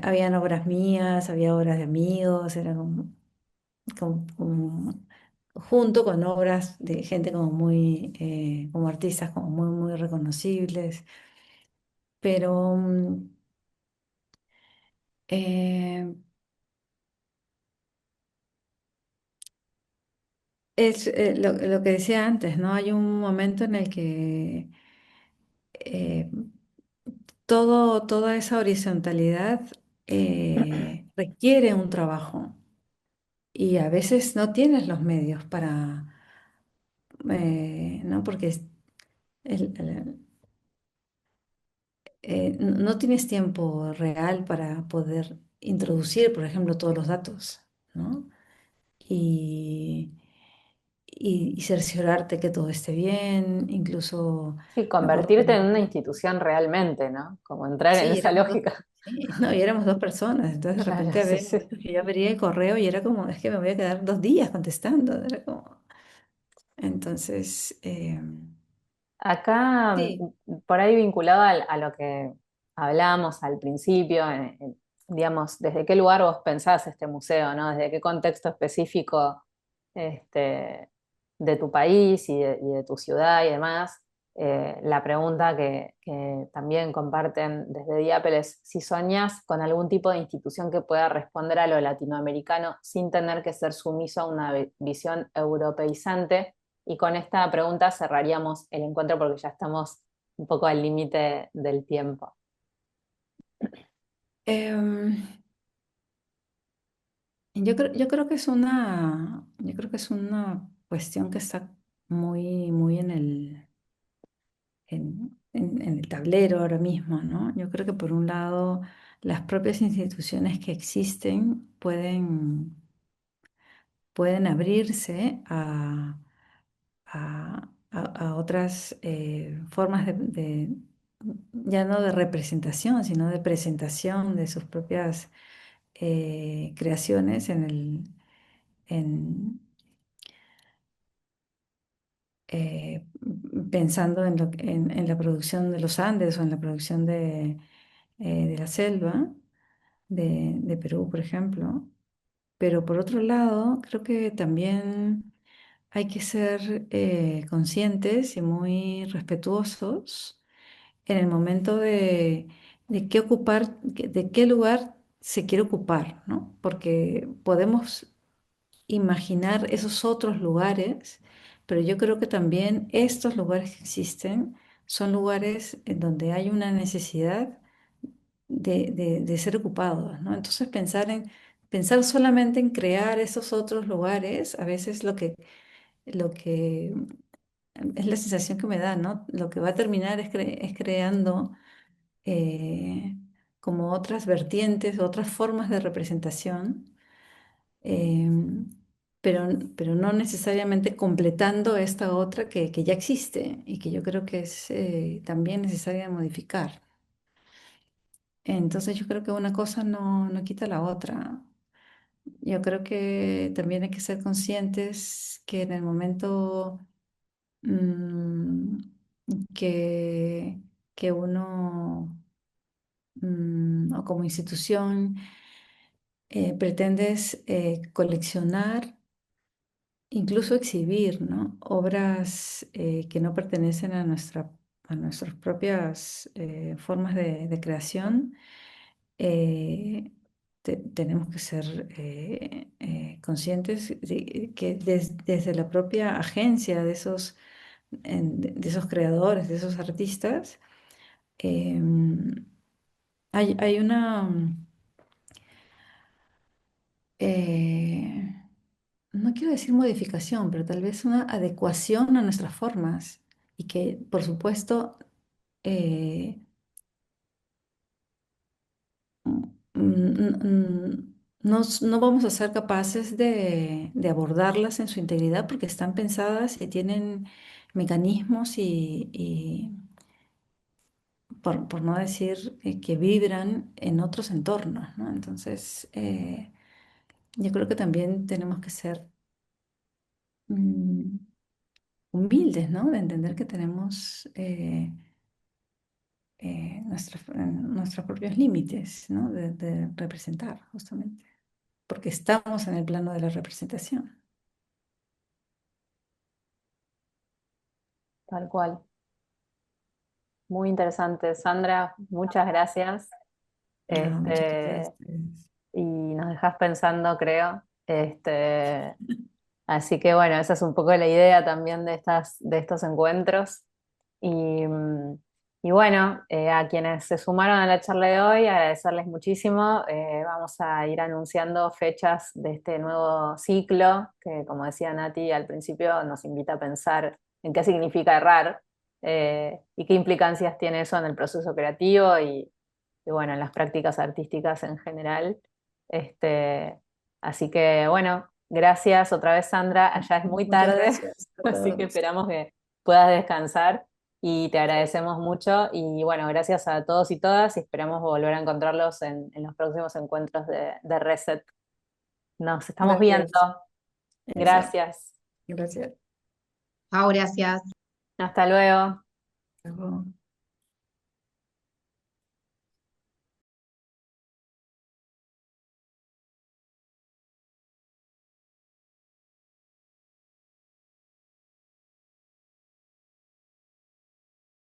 habían obras mías, había obras de amigos, era como junto con obras de gente como como artistas como muy reconocibles. Pero eh, es lo que decía antes, ¿no? Hay un momento en el que eh, toda esa horizontalidad requiere un trabajo y a veces no tienes los medios ¿no? Porque no tienes tiempo real para poder introducir, por ejemplo, todos los datos, ¿no? Y, y cerciorarte que todo esté bien, incluso sí, me acuerdo convertirte que en una institución realmente, ¿no? Como entrar en sí, esa éramos dos, lógica. sí, no, y éramos dos personas, entonces de Claro, repente sí, había sí. momentos que yo abría el correo y era como, es que me voy a quedar 2 días contestando, era como, entonces, Acá, sí. por ahí vinculado a lo que hablábamos al principio, digamos, ¿desde qué lugar vos pensás este museo, ¿no? ¿Desde qué contexto específico este, de tu país y de tu ciudad y demás? La pregunta que también comparten desde Diapel es si soñás con algún tipo de institución que pueda responder a lo latinoamericano sin tener que ser sumiso a una visión europeizante. Y con esta pregunta cerraríamos el encuentro porque ya estamos un poco al límite del tiempo. Em, yo creo que es una cuestión que está muy en el tablero ahora mismo, ¿no? Yo creo que por un lado las propias instituciones que existen pueden abrirse a otras formas ya no de representación, sino de presentación de sus propias creaciones en, eh, pensando en la producción de los Andes o en la producción de la selva de Perú, por ejemplo. Pero por otro lado, creo que también hay que ser conscientes y muy respetuosos en el momento de qué ocupar, de qué lugar se quiere ocupar, ¿no? Porque podemos imaginar esos otros lugares, pero yo creo que también estos lugares que existen son lugares en donde hay una necesidad de ser ocupados, ¿no? Entonces pensar solamente en crear esos otros lugares, a veces lo que es la sensación que me da, ¿no? Lo que va a terminar es creando eh, como otras vertientes, otras formas de representación, em, pero no necesariamente completando esta otra que ya existe y que yo creo que es también necesaria de modificar. Entonces yo creo que una cosa no quita la otra. Yo creo que también hay que ser conscientes que en el momento mm, que, que uno o como institución pretendes coleccionar, incluso exhibir, ¿no? Obras que no pertenecen a nuestras propias formas de creación, eh, tenemos que ser conscientes de que desde la propia agencia de esos creadores, de esos artistas, em, hay una, eh, no quiero decir modificación, pero tal vez una adecuación a nuestras formas y que, por supuesto, eh, no vamos a ser capaces de abordarlas en su integridad porque están pensadas y tienen mecanismos por no decir que vibran en otros entornos, ¿no? Entonces, yo creo que también tenemos que ser mm, humildes, ¿no? De entender que tenemos nuestros propios límites, ¿no? De representar, justamente, porque estamos en el plano de la representación. Tal cual. Muy interesante, Sandra. Muchas gracias. No, muchas Este, gracias. y nos dejas pensando, creo. Así que bueno, esa es un poco la idea también de estos encuentros. Y, y bueno, a quienes se sumaron a la charla de hoy, agradecerles muchísimo. Vamos a ir anunciando fechas de este nuevo ciclo, que como decía Nati al principio, nos invita a pensar en qué significa errar, y qué implicancias tiene eso en el proceso creativo y bueno, en las prácticas artísticas en general. Este, Así que bueno, gracias otra vez, Sandra. Allá es muy Muchas tarde, gracias a así que todos. esperamos que puedas descansar y te agradecemos mucho. Y bueno, gracias a todos y todas y esperamos volver a encontrarlos en los próximos encuentros de Reset. Nos estamos viendo. Gracias. Eso. Gracias. Gracias. Chao, gracias. Hasta luego. Hasta luego.